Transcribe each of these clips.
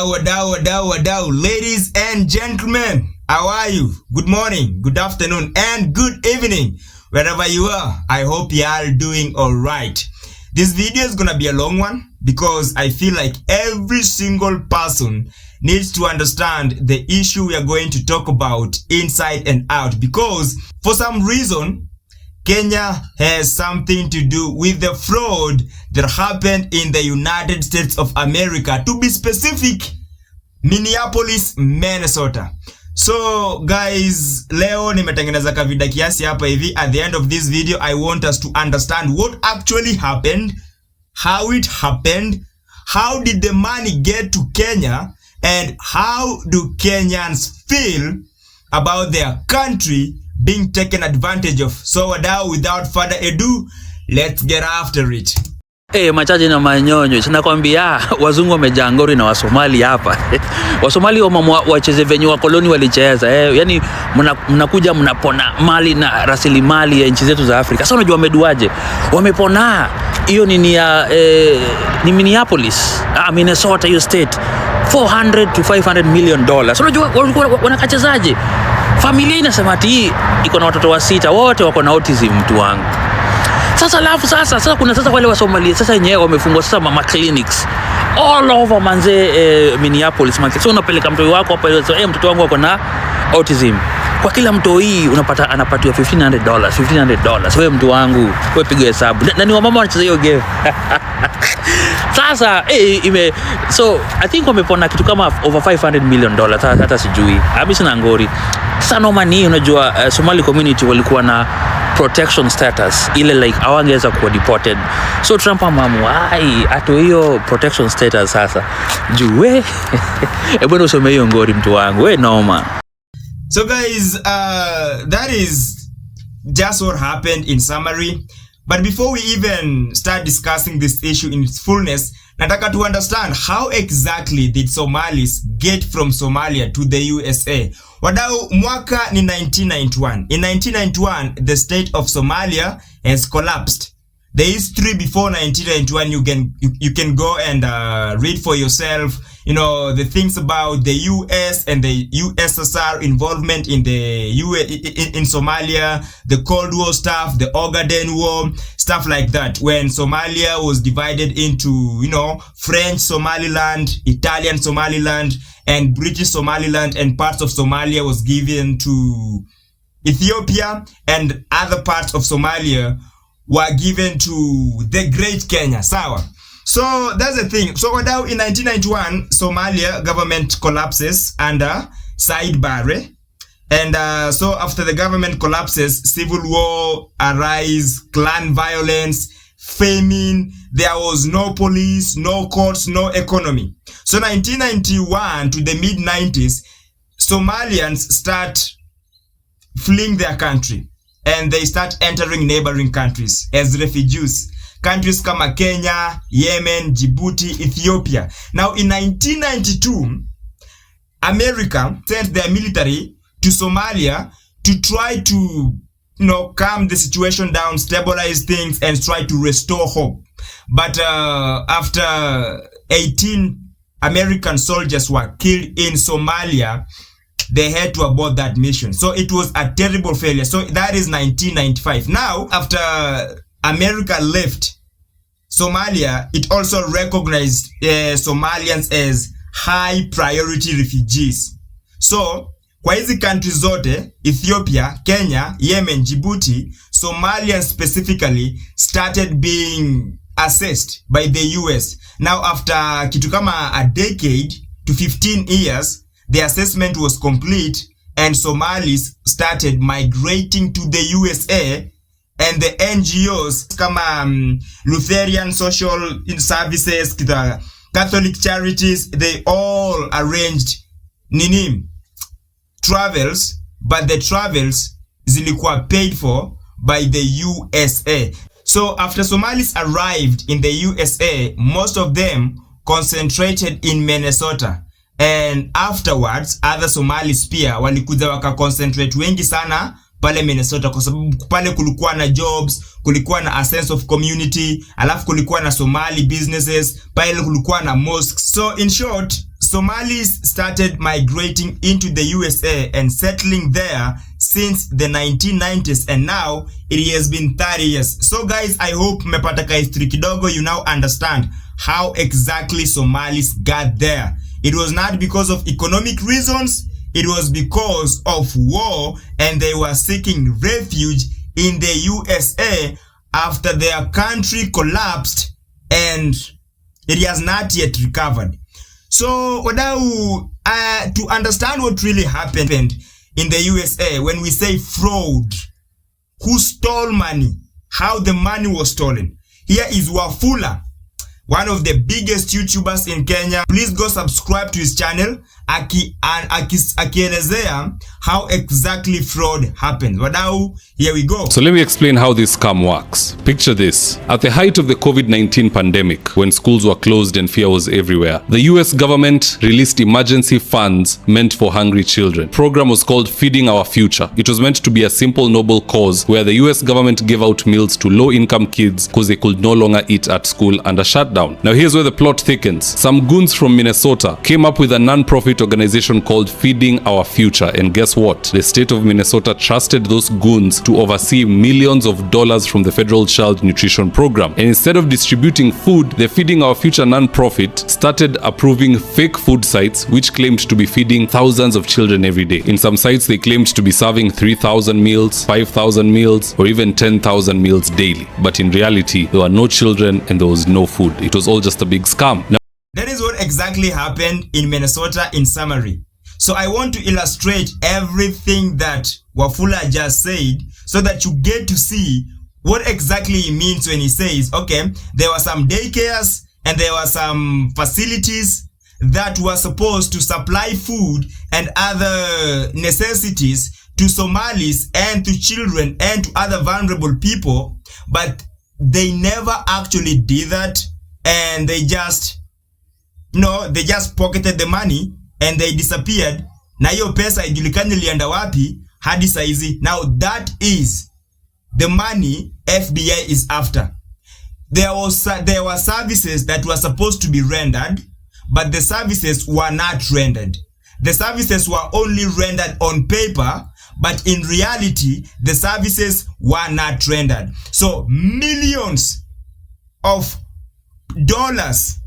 Wadau, ladies and gentlemen, how are you? Good morning, good afternoon, and good evening, wherever you are. I hope you are doing alright. This video is gonna be a long one because I feel like every single person needs to understand the issue we are going to talk about inside and out, because for some reason Kenya has something to do with the fraud that happened in the United States of America. To be specific, Minneapolis, Minnesota. So guys, leo nimetengeneza kavida kiasi hapa hivi. At the end of this video, I want us to understand what actually happened, how it happened, how did the money get to Kenya, and how do Kenyans feel about their country being taken advantage of. So without further ado, let's get after it. Machaji na manyonyo, sinakwambia wazungu wamejaa ngori na Wasomali hapa. Wasomali wacheze venye wakoloni walicheza. Yani mnakuja mnapona mali na rasilimali ya nchi zetu za Afrika. Sasa unajua wameduaje? Wamepona. Hiyo ni Minneapolis, Minnesota, hiyo state. $400 to $500 million. So unajua wanakachezaje? Familia inasema ati iko na watoto wa 6, wote wako na autism mtu wangu. Sasa kuna wale wa Somalia sasa wenyewe wamefungwa sasa mama clinics all over manze Minneapolis market. So unapeleka mtoto wako hapa, so mtoto wangu wako na autism. Kwa kila mtoto hii anapatiwa $1,500. Wewe mtu wangu, wewe piga hesabu. Na ni wamama wanacheza hiyo game. Sasa so I think wamepona kitu kama over $500 million. Hata sijui. Abi sina ngori. Sasa normally unajua Somali community walikuwa na protection status, ile like hawangeweza kuwa deported. So Trump amamwai ato hiyo protection status sasa. Juu bwana usome hiyo ngori mtu wangu. Noma. So guys, that is just what happened in summary. But before we even start discussing this issue in its fullness, nataka to understand how exactly did Somalis get from Somalia to the USA. Wadau, mwaka ni 1991. In 1991, the state of Somalia has collapsed. The history before 1991, you can go and read for yourself. You know, the things about the US and the USSR involvement in in Somalia, the Cold War stuff, the Ogaden War, stuff like that. When Somalia was divided into, you know, French Somaliland, Italian Somaliland, and British Somaliland, and parts of Somalia was given to Ethiopia, and other parts of Somalia were given to the Great Kenya. Sawa. So that's the thing. So now in 1991, Somalia government collapses under Said Barre. And so after the government collapses, civil war arise, clan violence, famine. There was no police, no courts, no economy. So 1991 to the mid-90s, Somalians start fleeing their country. And they start entering neighboring countries as refugees. Countries kama Kenya, Yemen, Djibouti, Ethiopia. Now in 1992, America sent their military to Somalia to try to, you know, calm the situation down, stabilize things, and try to restore hope. But after 18 American soldiers were killed in Somalia, they had to abort that mission. So it was a terrible failure. So that is 1995. Now, after America left Somalia, it also recognized Somalians as high priority refugees. So, kwa hizi countries zote, Ethiopia, Kenya, Yemen, Djibouti, Somalians specifically started being assessed by the US. Now, after kitu kama a decade to 15 years, the assessment was complete and Somalis started migrating to the USA, and the NGOs kama Lutheran Social Services, Catholic Charities, they all arranged travels, but the travels zilikuwa paid for by the USA. So after Somalis arrived in the USA, most of them concentrated in Minnesota. And afterwards, other Somalis pia walikuja waka concentrate wengi sana pale Minnesota, kwa sababu pale kulikuwa na jobs, kulikuwa na a sense of community, alafu kulikuwa na Somali businesses, pale kulikuwa na mosques. So in short, Somalis started migrating into the USA and settling there since the 1990s, and now it has been 30 years. So guys, I hope mmepata ka history kidogo, you now understand how exactly Somalis got there. It was not because of economic reasons, it was because of war, and they were seeking refuge in the USA after their country collapsed and it has not yet recovered. So, wadau, to understand what really happened in the USA, when we say fraud, who stole money, how the money was stolen, here is Wafula, one of the biggest YouTubers in Kenya. Please go subscribe to his channel, akielezea how exactly fraud happens. Wadau, here we go. So let me explain how this scam works. Picture this. At the height of the COVID-19 pandemic, when schools were closed and fear was everywhere, the US government released emergency funds meant for hungry children. The program was called Feeding Our Future. It was meant to be a simple, noble cause where the US government gave out meals to low-income kids because they could no longer eat at school under shutdown. Now here's where the plot thickens. Some goons from Minnesota came up with a non-profit organization called Feeding Our Future, and guess what? The state of Minnesota trusted those goons to oversee millions of dollars from the federal child nutrition program. And instead of distributing food, the Feeding Our Future non-profit started approving fake food sites which claimed to be feeding thousands of children every day. In some sites, they claimed to be serving 3,000 meals, 5,000 meals, or even 10,000 meals daily. But in reality, there were no children and there was no food. It was all just a big scam. Now, that is what exactly happened in Minnesota in summary. So I want to illustrate everything that Wafula just said so that you get to see what exactly he means when he says, okay, there were some daycares and there were some facilities that were supposed to supply food and other necessities to Somalis and to children and to other vulnerable people, but they never actually did that, and they just pocketed the money and they disappeared. Na hiyo pesa ijulikani lienda wapi hadi saizi. Now that is the money FBI is after. There were services that were supposed to be rendered, but the services were not rendered. The services were only rendered on paper, but in reality, the services were not rendered. So millions of dollars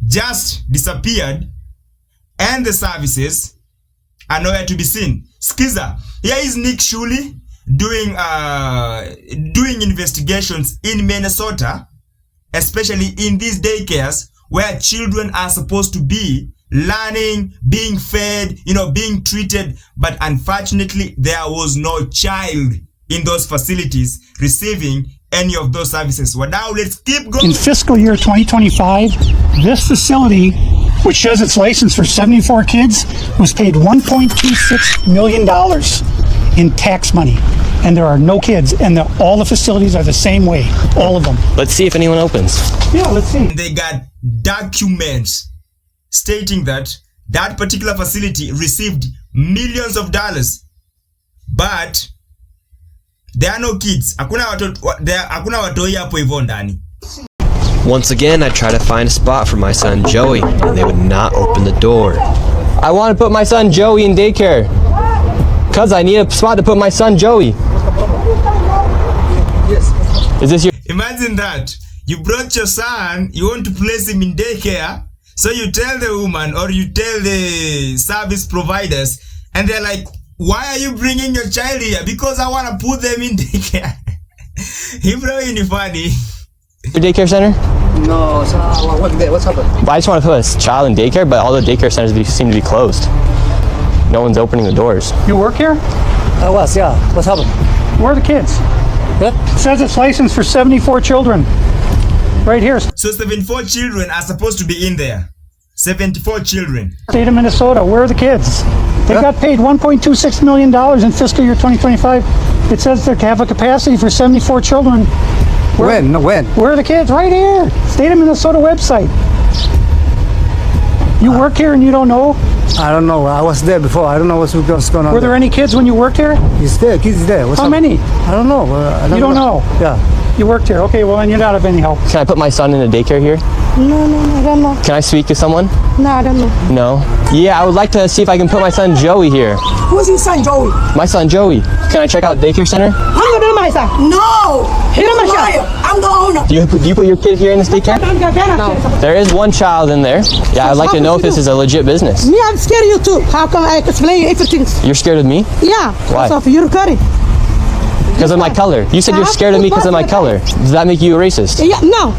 just disappeared, and the services are nowhere to be seen. Skiza, here is Nick Shirley doing investigations in Minnesota, especially in these daycares where children are supposed to be learning, being fed, being treated, but unfortunately there was no child in those facilities receiving any of those services. Well, now let's keep going. In fiscal year 2025, this facility, which shows its license for 74 kids, was paid $1.26 million in tax money. And there are no kids, and all the facilities are the same way, all of them. Let's see if anyone opens. Yeah, let's see. They got documents stating that that particular facility received millions of dollars, but there are no kids. Hakuna watoi hapo hivyo ndani. Once again, I try to find a spot for my son Joey, and they would not open the door. I want to put my son Joey in daycare. Cause I need a spot to put my son Joey. Is this your... Imagine that. You brought your son, you want to place him in daycare, so you tell the woman or you tell the service providers, and they're like, why are you bringing your child here? Because I want to put them in daycare. Hibro ni funny. Your daycare center? No, what's happened? I just want to put a child in daycare, but all the daycare centers seem to be closed. No one's opening the doors. You work here? I was, yeah. What's happened? Where are the kids? Yeah. It says it's licensed for 74 children. Right here. So 74 children are supposed to be in there. 74 children. State of Minnesota, where are the kids? They got paid $1.26 million in fiscal year 2025. It says they have a capacity for 74 children. When? Where are the kids? Right here. State of Minnesota website. You work here and you don't know? I don't know. I was there before. I don't know what's going on. Were there any kids when you worked here? He's there. Kids there. What's How up? many? I don't know. You don't know? Yeah. You worked here. Okay, well, then you're not of any help. Can I put my son in a daycare here? No, I don't know. Can I speak to someone? No, I don't know. No? Yeah, I would like to see if I can put my son Joey here. Who's your son, Joey? My son Joey. Can I check out daycare center? I'm gonna do my son. No! You're a liar. I'm the owner. Do you put your kid here in this daycare? No. There is one child in there. Yeah, I'd like to know if this is a legit business. Me, I'm scared of you too. How come I explain everything? You're scared of me? Yeah. Why? Because of your curry. Because of my color. You said you're scared of me because of my color. Does that make you a racist? Yeah, no.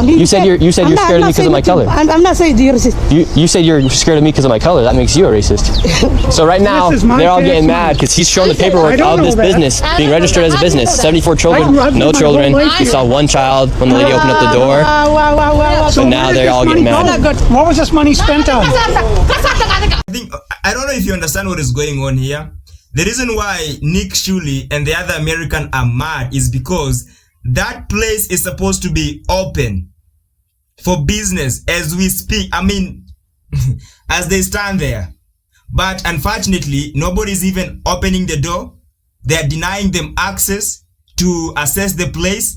You said you're scared of me because of my color. I'm not saying you're racist. You said you're scared of me because of my color. That makes you a racist. So right now, This is my they're all tax getting money. mad because he's showing the I paperwork don't of this know that. business being registered as a business. 74 children, I've no lived my children. whole life We here. saw one child when the lady opened up the door. Wow. So now they're all getting mad. What was this money spent on? I don't know if you understand what is going on here. The reason why Nick Shirley and the other American are mad is because that place is supposed to be open for business as we speak. I mean, as they stand there. But unfortunately, nobody's even opening the door. They're denying them access to assess the place,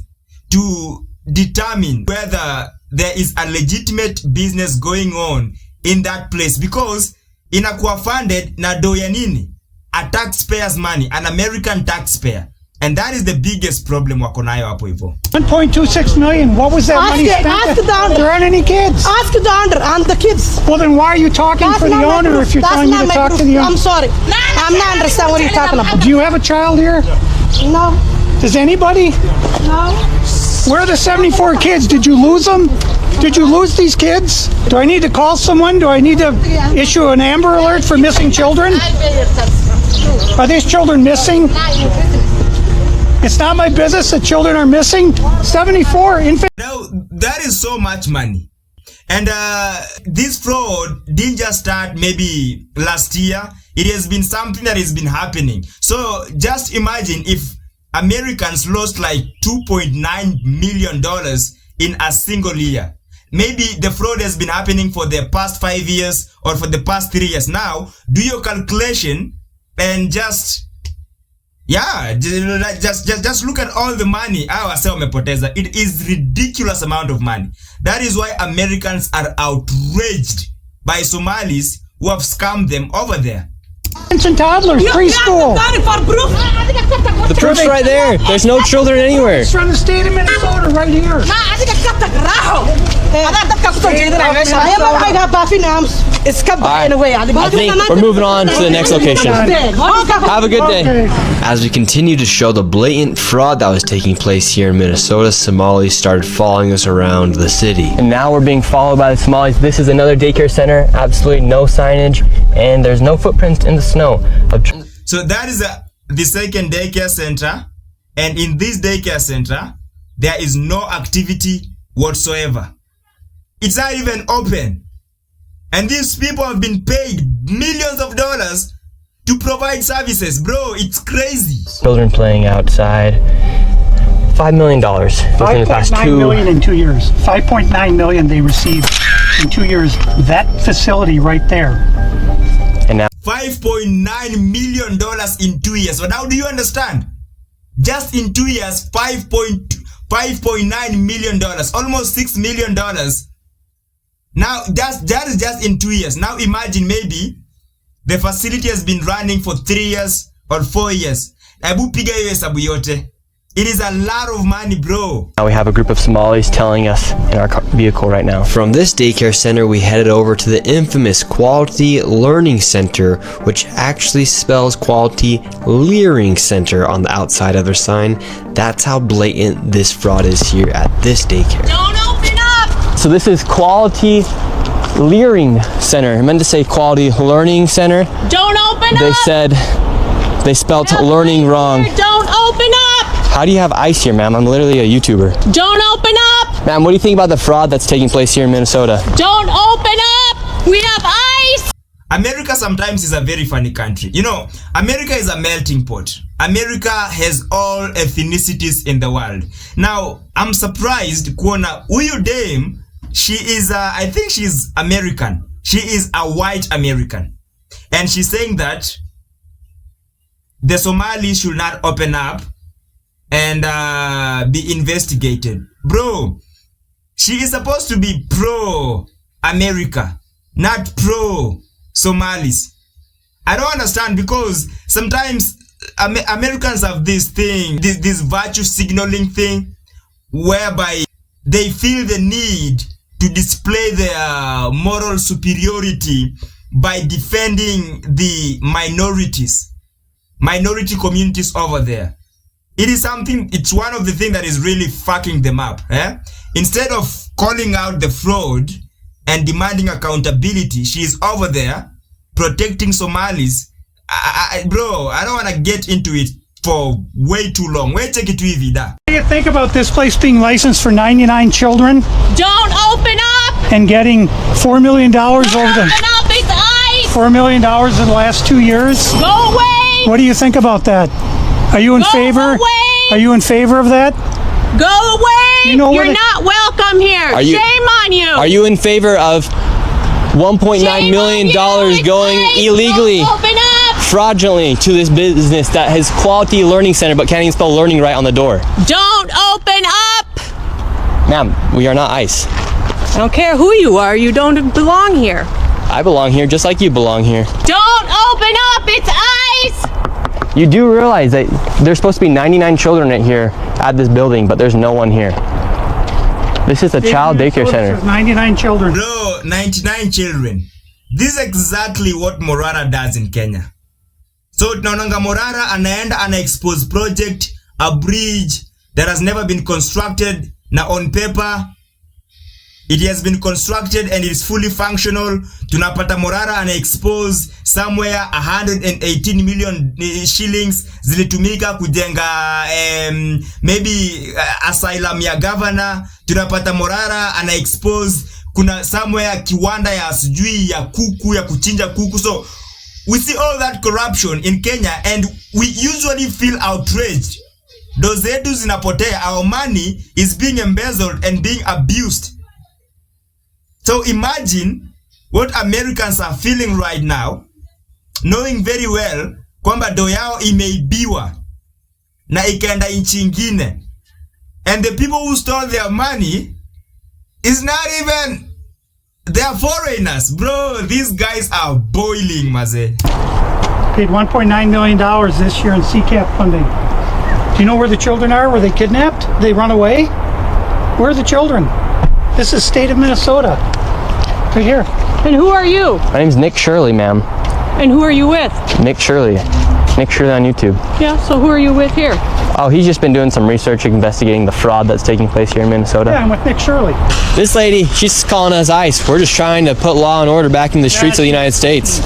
to determine whether there is a legitimate business going on in that place, because inakuwa funded na do ya nini? A taxpayer's money, an American taxpayer. And that is the biggest problem wako nayo hapo hivyo. 1.26 million. What was that money spent ask on? the owner. There aren't any kids. Ask the owner and the kids. Well, then why are you talking That's for the not my owner proof. if you're That's telling me not to my talk proof. to the I'm owner? sorry. I'm not understand what you're talking about. Do you have a child here? No. Does anybody? No. Where are the 74 kids? Did you lose them? Did you lose these kids? Do I need to call someone? Do I need to issue an Amber Alert for missing children? Are these children missing? It's not my business that children are missing. 74 infants. Now, that is so much money. And this fraud didn't just start maybe last year. It has been something that has been happening. So just imagine if Americans lost like $2.9 million in a single year. Maybe the fraud has been happening for the past 5 years or for the past 3 years. Now, do your calculation and just look at all the money our wase wamepoteza. It is ridiculous amount of money. That is why Americans are outraged by Somalis who have scammed them over there. Infants and toddlers, preschool. The proof's right there. There's no children anywhere. It's from the state of Minnesota right here. I think we're moving on to the next location. Have a good day. Okay. As we continue to show the blatant fraud that was taking place here in Minnesota, Somalis started following us around the city. And now we're being followed by the Somalis. This is another daycare center, absolutely no signage, and there's no footprints in the snow. So that is the second daycare center, and in this daycare center, there is no activity whatsoever. It's not even open. And these people have been paid millions of dollars to provide services. Bro, it's crazy. Children playing outside. $5 million within the past 5.9 million in 2 years. 5.9 million they received in 2 years. That facility right there. And now $5.9 million in 2 years. But now do you understand? Just in 2 years, $5.9 million, almost $6 million. Now that is just in 2 years. Now imagine maybe the facility has been running for 3 years or 4 years. Ebu piga hiyo hesabu yote. It is a lot of money, bro. we have a group of Somalis telling us in our vehicle right now. From this daycare center, we headed over to the infamous Quality Learning Center, which actually spells Quality Leering Center on the outside of their sign. That's how blatant this fraud is here at this daycare. Don't open up! So this is Quality Leering Center. I meant to say Quality Learning Center. Don't open They up! said they spelled learning wrong. Don't open up! How do you have ice here, ma'am? I'm literally a YouTuber. Don't open up! Ma'am, what do you think about the fraud that's taking place here in Minnesota? Don't open up! We have ice! America sometimes is a very funny country. You know, America is a melting pot. America has all ethnicities in the world. Now, I'm surprised kuona huyu dame, she is, I think she's American. She is a white American. And she's saying that the Somalis should not open up and be investigated. Bro, she is supposed to be pro-America, not pro-Somalis. I don't understand, because sometimes Americans have this thing, this virtue signaling thing, whereby they feel the need to display their moral superiority by defending the minority communities over there. It's one of the things that is really fucking them up. Instead of calling out the fraud and demanding accountability, she is over there protecting Somalis. Bro, I don't want to get into it for way too long. Wait, take it to Ivida. What do you think about this place being licensed for 99 children Don't open up! and getting $4 million over Open the up! It's ice! $4 million in the last 2 years? Go away! What do you think about that? Are you in Go favor? away! Are you in favor of that? Go away! You know You're what not welcome here. Are you- Shame on you. Are you in favor of $1.9 Shame million on you. It's going ice. illegally, Don't open up! fraudulently to this business that has quality learning center but can't even spell learning right on the door? Don't open up! Ma'am, we are not ICE. I don't care who you are. You don't belong here. I belong here just like you belong here. Don't open up! It's ice! You do realize that there's supposed to be 99 children in here at this building, but there's no one here. This is a child daycare center. 99 children. Bro, 99 children. This is exactly what Morara does in Kenya. So tunaonanga Morara anaenda ana-expose project, a bridge that has never been constructed. Na on paper, it has been constructed and it is fully functional. Tunapata Morara ana-expose somewhere 118 million shillings zilitumika kujenga maybe asylum ya governor. Tunapata Morara ana-expose kuna somewhere kiwanda ya sijui ya kuku, ya kuchinja kuku. So we see all that corruption in Kenya and we usually feel outraged. Those zetu zinapotea, our money is being embezzled and being abused. So imagine what Americans are feeling right now, knowing very well kwamba do yao imeibiwa na ikaenda nchi ingine. And the people who stole their money is not even, they are foreigners. Bro, these guys are boiling, maze. Paid $1.9 million this year in CCAP funding. Do you know where the children are? Were they kidnapped? They run away? Where are the children? This is state of Minnesota. Right here. And who are you? My name's Nick Shirley, ma'am. And who are you with? Nick Shirley. Nick Shirley on YouTube. Yeah, so who are you with here? Oh, he's just been doing some research investigating the fraud that's taking place here in Minnesota. Yeah, I'm with Nick Shirley. This lady, she's calling us ICE. We're just trying to put law and order back in the streets of the United States.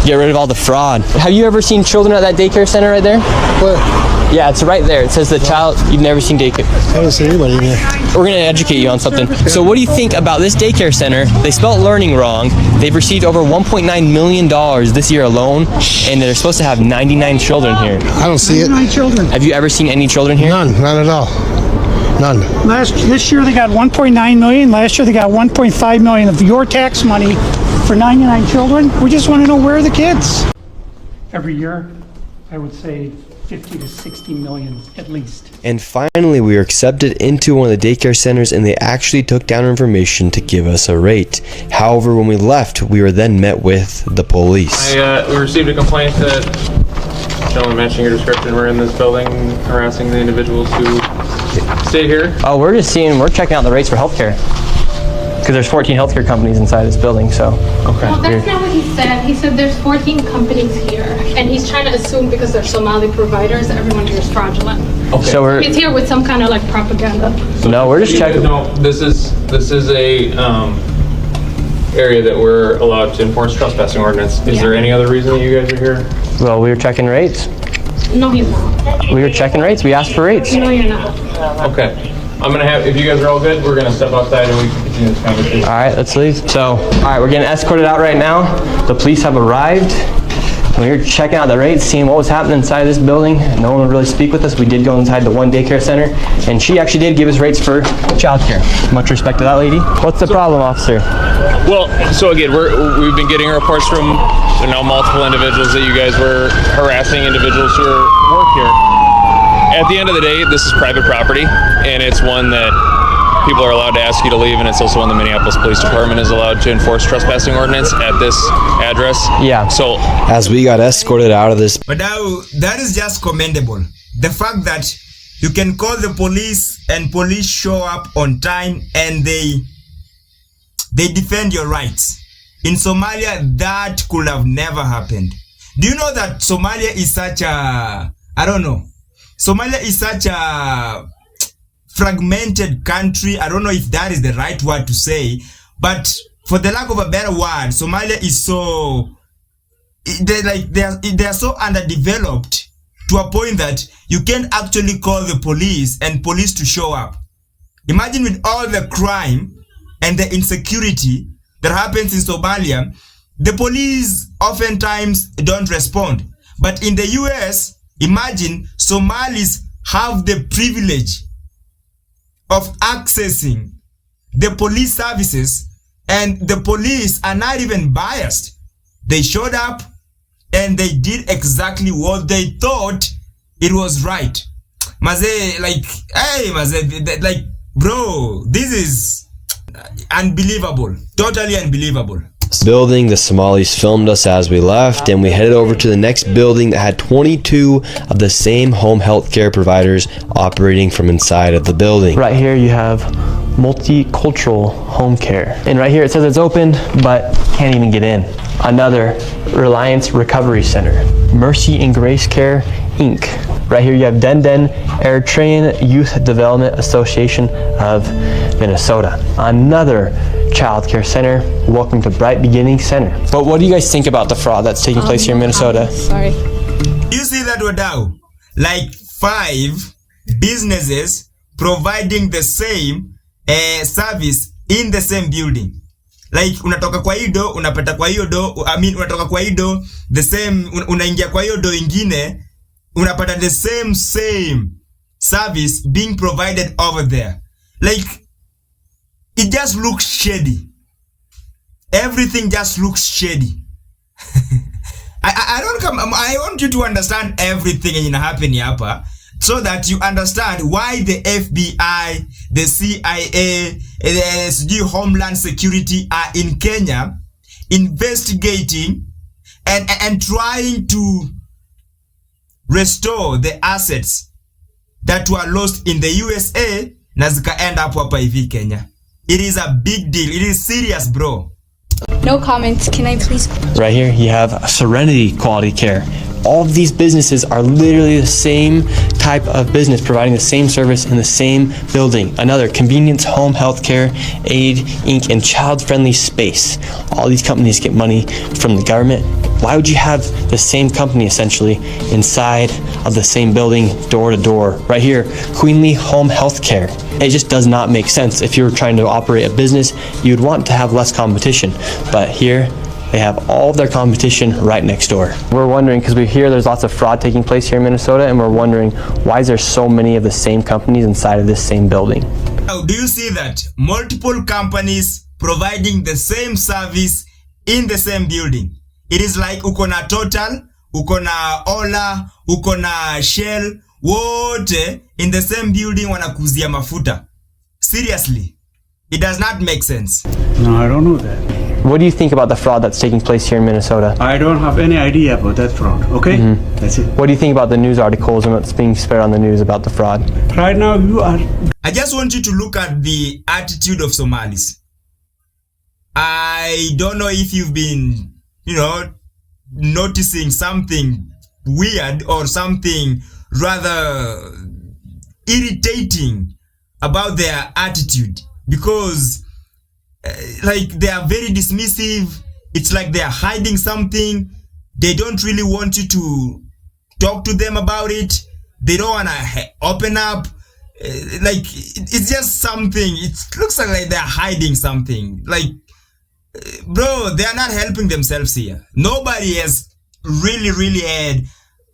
Get rid of all the fraud. Have you ever seen children at that daycare center right there? Where? Yeah, it's right there. It says the child, you've never seen daycare. I don't see anybody in there. We're gonna educate you on something. So what do you think about this daycare center? They spelled learning wrong. They've received over $1.9 million this year alone, and they're supposed to have 99 children here. I don't see it. 99 children. Have you ever seen any children here? None, not at all. None. This year they got 1.9 million. Last year they got 1.5 million of your tax money for 99 children. We just want to know where are the kids. Every year, I would say 50 to 60 million at least. And finally, we were accepted into one of the daycare centers, and they actually took down our information to give us a rate. However, when we left, we were then met with the police. We received a complaint that gentlemen matching your description were in this building harassing the individuals who stay here. Oh, we're checking out the rates for healthcare. Because there's 14 healthcare companies inside this building, so. Okay. Well, that's not what he said. He said there's 14 companies here, and he's trying to assume because they're Somali providers, everyone here is fraudulent. Okay. So He's here with some kind of like propaganda. No, we're just checking. No, this is a area that we're allowed to enforce trespassing ordinance. Is there any other reason that you guys are here? Well, we were checking rates. No, he's not. We were checking rates. We asked for rates. No, you're not. Okay. I'm gonna have, if you guys are all good, we're gonna step outside and we can continue this conversation. All right, let's leave. So, all right, we're getting escorted out right now. The police have arrived. we were checking out the rates, seeing what was happening inside this building. No one would really speak with us. We did go inside the one daycare center, and she actually did give us rates for childcare. Much respect to that lady. What's the problem, officer? Well, so again, we've been getting reports from multiple individuals that you guys were harassing individuals who work here. At the end of the day, this is private property, and it's one that people are allowed to ask you to leave, and it's also one the Minneapolis Police Department is allowed to enforce trespassing ordinance at this address. Yeah. So as we got escorted out of this. But now, that is just commendable. The fact that you can call the police and police show up on time and they defend your rights. In Somalia, that could have never happened. Do you know that Somalia is such a, I don't know, Somalia is such a fragmented country. I don't know if that is the right word to say, but for the lack of a better word, Somalia is so, they are so underdeveloped to a point that you can't actually call the police and police to show up. Imagine with all the crime and the insecurity that happens in Somalia, the police oftentimes don't respond. But in the US, imagine Somalis have the privilege of accessing the police services, and the police are not even biased. They showed up and they did exactly what they thought it was right. Maze, like, hey, Maze, like, bro, this is unbelievable. Totally unbelievable. Building, the Somalis filmed us as we left, and we headed over to the next building that had 22 of the same home health care providers operating from inside of the building. Right here you have multicultural home care, and right here it says it's open but can't even get in. Another Reliance Recovery Center, Mercy and Grace Care Inc. Right here you have Denden Eritrean Youth Development Association of Minnesota. Another child care center. Welcome to Bright Beginning Center. But what do you guys think about the fraud that's taking place here in Minnesota? Sorry. You see that, Wadau? Like 5 businesses providing the same service in the same building. Like unatoka kwa hii do, unapata kwa hiyo do, unatoka kwa hii do, the same, unaingia kwa hiyo do ingine, unapata the same service being provided over there. Like, it just looks shady. Everything just looks shady. I want you to understand everything in happening hapa, so that you understand why the FBI, the CIA, the Homeland Security are in Kenya investigating and trying to restore the assets that were lost in the USA na zikaenda hapo hapa hivi Kenya. It is a big deal. It is serious, bro. No comments. Can I please? Right here you have Serenity Quality Care. All of these businesses are literally the same type of business, providing the same service in the same building. Another Convenience Home Healthcare, Aid Inc., and Child Friendly Space. All these companies get money from the government. Why would you have the same company essentially inside of the same building, door to door? Right here, Queenly Home Healthcare. It just does not make sense. If you were trying to operate a business, you'd want to have less competition. But here, they have all of their competition right next door. We're wondering, because we hear there's lots of fraud taking place here in Minnesota, and we're wondering, why is there so many of the same companies inside of this same building? Now, do you see that? Multiple companies providing the same service in the same building. It is like uko na Total, uko na Ola, uko na Shell, wote in the same building wanakuzia mafuta. Seriously, it does not make sense. No, I don't know that. What do you think about the fraud that's taking place here in Minnesota? I don't have any idea about that fraud, okay? That's it. What do you think about the news articles and what's being spread on the news about the fraud? Right now, you are... I just want you to look at the attitude of Somalis. I don't know if you've been, noticing something weird or something rather irritating about their attitude, because they are very dismissive. It's like they are hiding something. They don't really want you to talk to them about it. They don't want to open up. It's just something. It looks like they're hiding something. Bro, they are not helping themselves here. Nobody has really had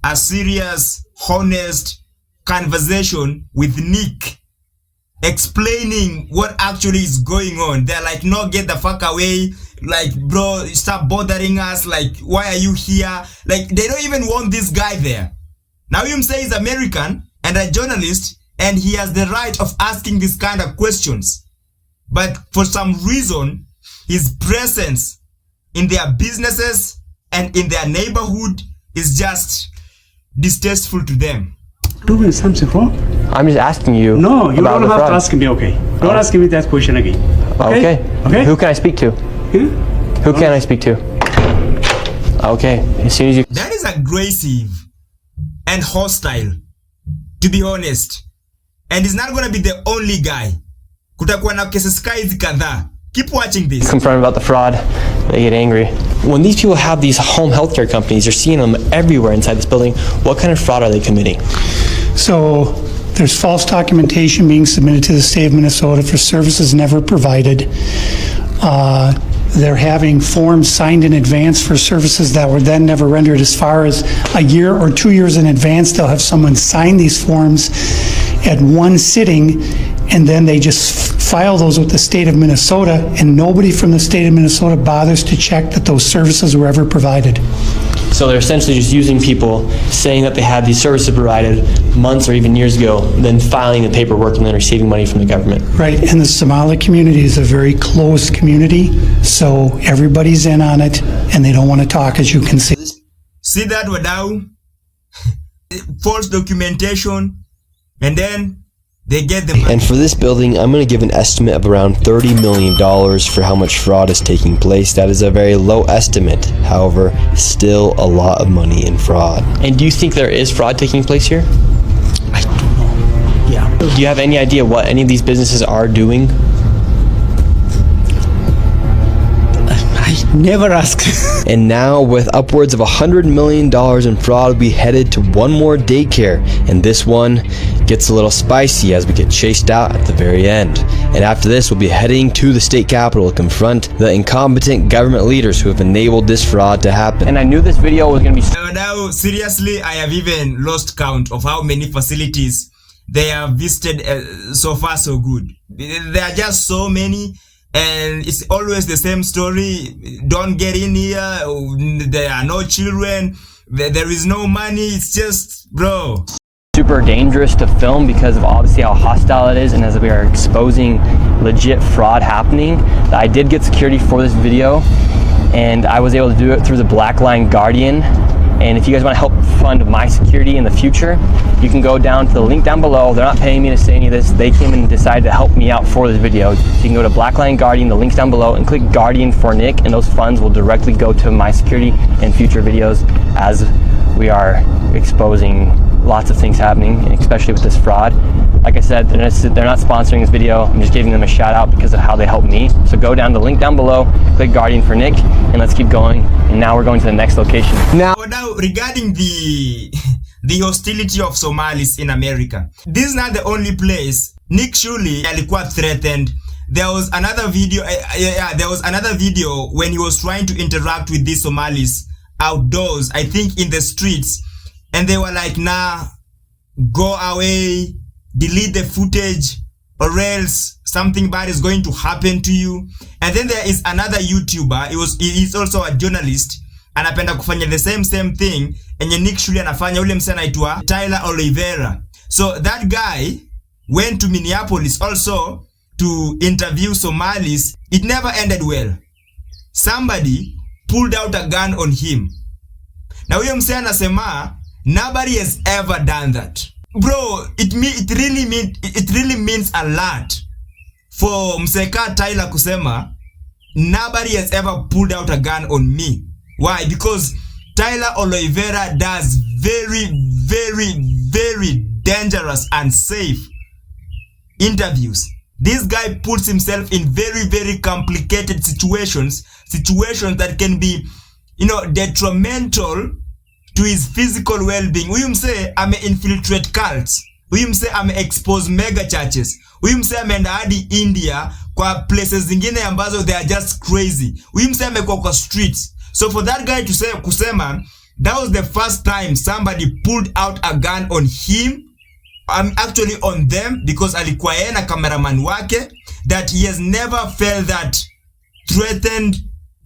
a serious, honest conversation with Nick, explaining what actually is going on. They're like, no, get the fuck away. Like, bro, stop bothering us. Like, why are you here? Like, they don't even want this guy there. Now, you say he's American and a journalist, and he has the right of asking this kind of questions. But for some reason, his presence in their businesses and in their neighborhood is just distasteful to them. Doing something wrong? I'm just asking you. No, you about don't the have fraud. to ask me, okay? Don't ask me that question again. Okay. Okay? Who can I speak to? Who can I speak to? Okay. As soon as you. That is aggressive and hostile, to be honest. And he's not gonna be the only guy. Kutakuwa na cases hizi kadhaa. Keep watching this. Confront about the fraud, they get angry. When these people have these home healthcare companies, you're seeing them everywhere inside this building. What kind of fraud are they committing? So there's false documentation being submitted to the state of Minnesota for services never provided. They're having forms signed in advance for services that were then never rendered. As far as a year or 2 years in advance, they'll have someone sign these forms at one sitting, and then they just file those with the state of Minnesota, and nobody from the state of Minnesota bothers to check that those services were ever provided. So they're essentially just using people, saying that they had these services provided months or even years ago, then filing the paperwork and then receiving money from the government. Right, and the Somali community is a very closed community, so everybody's in on it, and they don't want to talk, as you can see. See that, Wadau? False documentation, and then they get the money. And for this building, I'm going to give an estimate of around $30 million for how much fraud is taking place. That is a very low estimate. However, still a lot of money in fraud. And do you think there is fraud taking place here? I don't know. Yeah. Do you have any idea what any of these businesses are doing? I never ask. And now, with upwards of $100 million in fraud, we headed to one more daycare, and this one gets a little spicy as we get chased out at the very end. And after this, we'll be heading to the state capitol to confront the incompetent government leaders who have enabled this fraud to happen. And I knew this video was going to be... Now, seriously, I have even lost count of how many facilities they have visited. So far, so good. There are just so many. And it's always the same story. Don't get in here. There are no children. There is no money. It's just, bro. Super dangerous to film because of obviously how hostile it is, and as we are exposing legit fraud happening. I did get security for this video, and I was able to do it through the Black Line Guardian. And if you guys want to help fund my security in the future, you can go down to the link down below. They're not paying me to say any of this. They came and decided to help me out for this video. So you can go to Black Line Guardian, the link's down below, and click Guardian for Nick, and those funds will directly go to my security and future videos as we are exposing lots of things happening, and especially with this fraud. Like I said, they're not sponsoring this video. I'm just giving them a shout out because of how they helped me. So go down the link down below, click Guardian for Nick, and let's keep going. And now we're going to the next location. Now regarding the hostility of Somalis in America, this is not the only place. Nick Shirley alikuwa threatened. There was another video. There was another video when he was trying to interact with these Somalis outdoors, I think in the streets, and they were like, nah, go away, delete the footage, or else something bad is going to happen to you. And then there is another YouTuber, he's also a journalist, anapenda kufanya the same thing, and Nick Shirley anafanya, ule msana anaitwa Tyler Oliveira. So that guy went to Minneapolis also to interview Somalis. It never ended well. Somebody pulled out a gun on him. Now huyo msee anasema nobody has ever done that. Bro, it really means a lot for mseka Tyler kusema nobody has ever pulled out a gun on me. Why? Because Tyler Oliveira does very dangerous and safe interviews. This guy puts himself in very complicated situations that can be, detrimental to his physical well-being. Huyu mse ame-infiltrate cults. Huyu mse ame-expose mega churches. Huyu mse ameenda hadi India kwa places zingine ambazo they are just crazy. Huyu mse amekuwa kwa streets. So for that guy to say kusema That was the first time somebody pulled out a gun on him. Actually on them, because alikuwa yeye na cameraman wake, that he has never felt that threatened,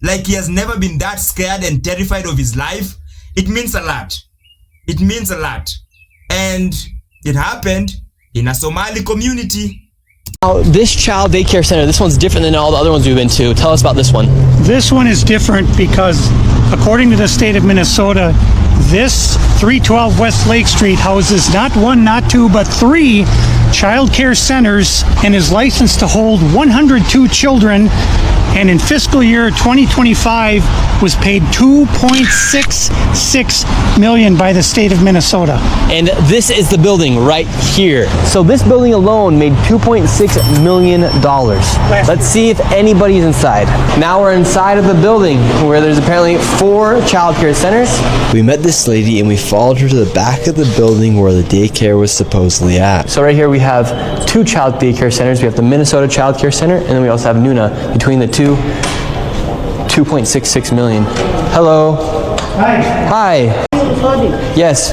like he has never been that scared and terrified of his life. It means a lot. It means a lot. And it happened in a Somali community. Now, this child daycare center, this one's different than all the other ones we've been to. Tell us about this one. This one is different because, according to the state of Minnesota, this 312 West Lake Street houses not one, not two, but 3 child care centers and is licensed to hold 102 children, and in fiscal year 2025 was paid $2.66 million by the state of Minnesota. And this is the building right here. So this building alone made $2.6 million. Let's see if anybody's inside. Now we're inside of the building where there's apparently 4 child care centers. We met this lady and we followed her to the back of the building where the daycare was supposedly at. So right here we have 2 child daycare centers. We have the Minnesota Child Care Center, and then we also have Nuna. Between the two, $2.66 million. Hello. Hi. Hi. Yes.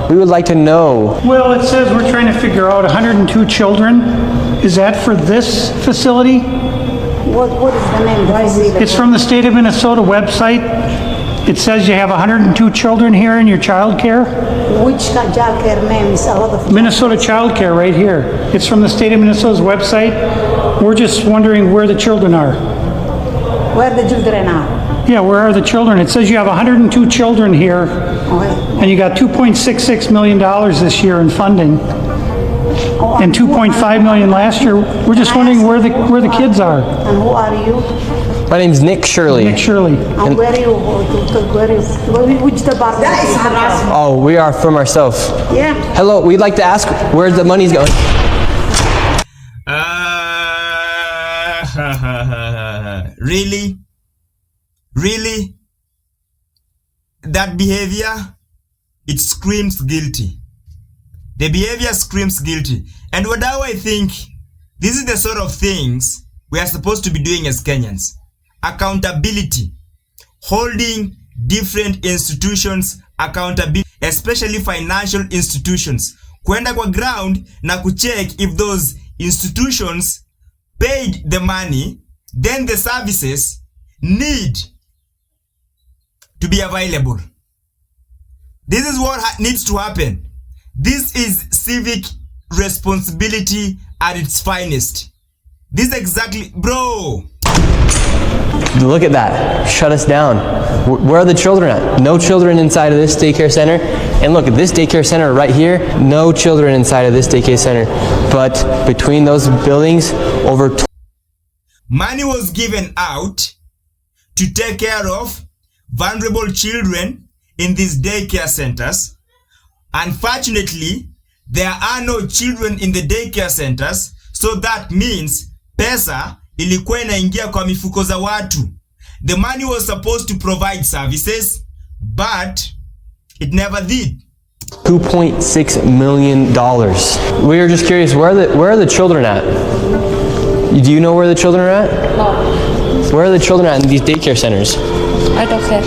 We would like to know. Well, it says we're trying to figure out 102 children. Is that for this facility? What is the name? It's from the state of Minnesota website. It says you have 102 children here in your child care. Which child care name is a lot of... Minnesota Child Care right here. It's from the state of Minnesota's website. We're just wondering where the children are. Where the children are? Yeah, where are the children? It says you have 102 children here, and you got $2.66 million this year in funding, and $2.5 million last year. We're just wondering where the kids are. And who are you? My name's Nick Shirley. Nick Shirley. And where are you? Which department? That is harassment. Oh, we are from ourselves. Yeah. Hello, we'd like to ask where the money's going. Really? Really? That behavior, it screams guilty. The behavior screams guilty. And what I think, this is the sort of things we are supposed to be doing as Kenyans. Accountability. Holding different institutions accountability, especially financial institutions. Kwenda kwa ground na kucheck if those institutions paid the money, then the services need to be available. This is what needs to happen. This is civic responsibility at its finest. This exactly, bro. Look at that. Shut us down. Where are the children at? No children inside of this daycare center. And look at this daycare center right here. No children inside of this daycare center. But between those buildings, over money was given out to take care of vulnerable children in these daycare centers. Unfortunately, there are no children in the daycare centers, so that means pesa ilikuwa inaingia kwa mifuko za watu. The money was supposed to provide services, but it never did. $2.6 million. We are just curious, where are the children at? Do you know where the children are at? No. Where are the children at in these daycare centers? I don't care.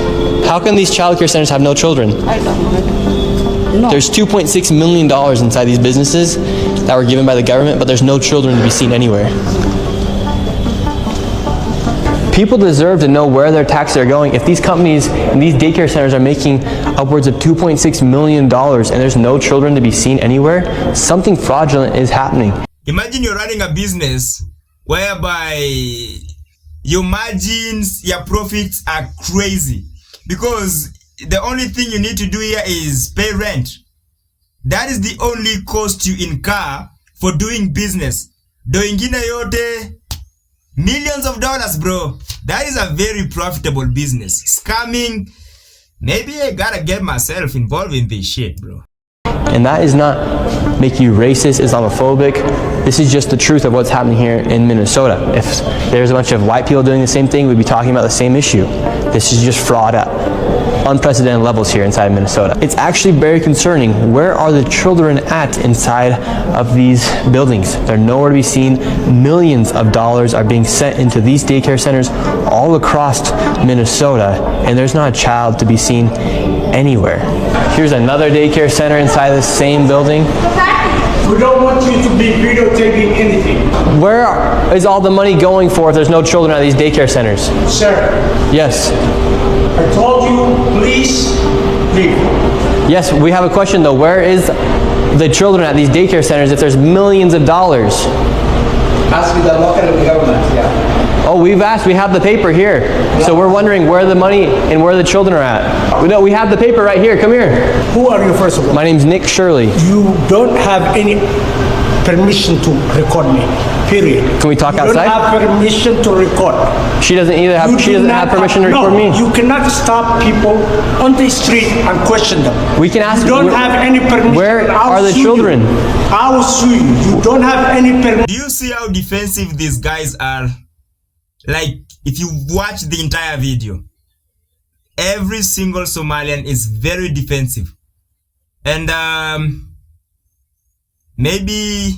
How can these child care centers have no children? I don't know. No. There's $2.6 million inside these businesses that were given by the government, but there's no children to be seen anywhere. People deserve to know where their taxes are going. If these companies and these daycare centers are making upwards of $2.6 million and there's no children to be seen anywhere, something fraudulent is happening. Imagine you're running a business whereby your margins, your profits are crazy, because the only thing you need to do here is pay rent. That is the only cost you incur for doing business. Do ingine yote, millions of dollars, bro. That is a very profitable business. Scamming, maybe I gotta get myself involved in this shit, bro. And that is not making you racist, Islamophobic. This is just the truth of what's happening here in Minnesota. If there's a bunch of white people doing the same thing, we'd be talking about the same issue. This is just fraud unprecedented levels here inside Minnesota. It's actually very concerning. Where are the children at inside of these buildings? They're nowhere to be seen. Millions of dollars are being sent into these daycare centers all across Minnesota, and there's not a child to be seen anywhere. Here's another daycare center inside the same building. We don't want you to be videotaping anything. Where is all the money going for if there's no children at these daycare centers? Sir. Yes. I told you, please leave. Yes, we have a question though. Where is the children at these daycare centers if there's millions of dollars? Ask the local government, yeah. Oh, we've asked. We have the paper here. So we're wondering where the money and where the children are at. No, we have the paper right here. Come here. Who are you, first of all? My name's Nick Shirley. You don't have any permission to record me, period. Can we talk you outside? You don't have permission to record. She doesn't either have, she doesn't have permission to record me. You cannot stop people on the street and question them. We can ask. You don't have any permission. Where are the children? I will sue you. You don't have any permission. Do you see how defensive these guys are? Like, if you watch the entire video, every single Somalian is very defensive. And maybe,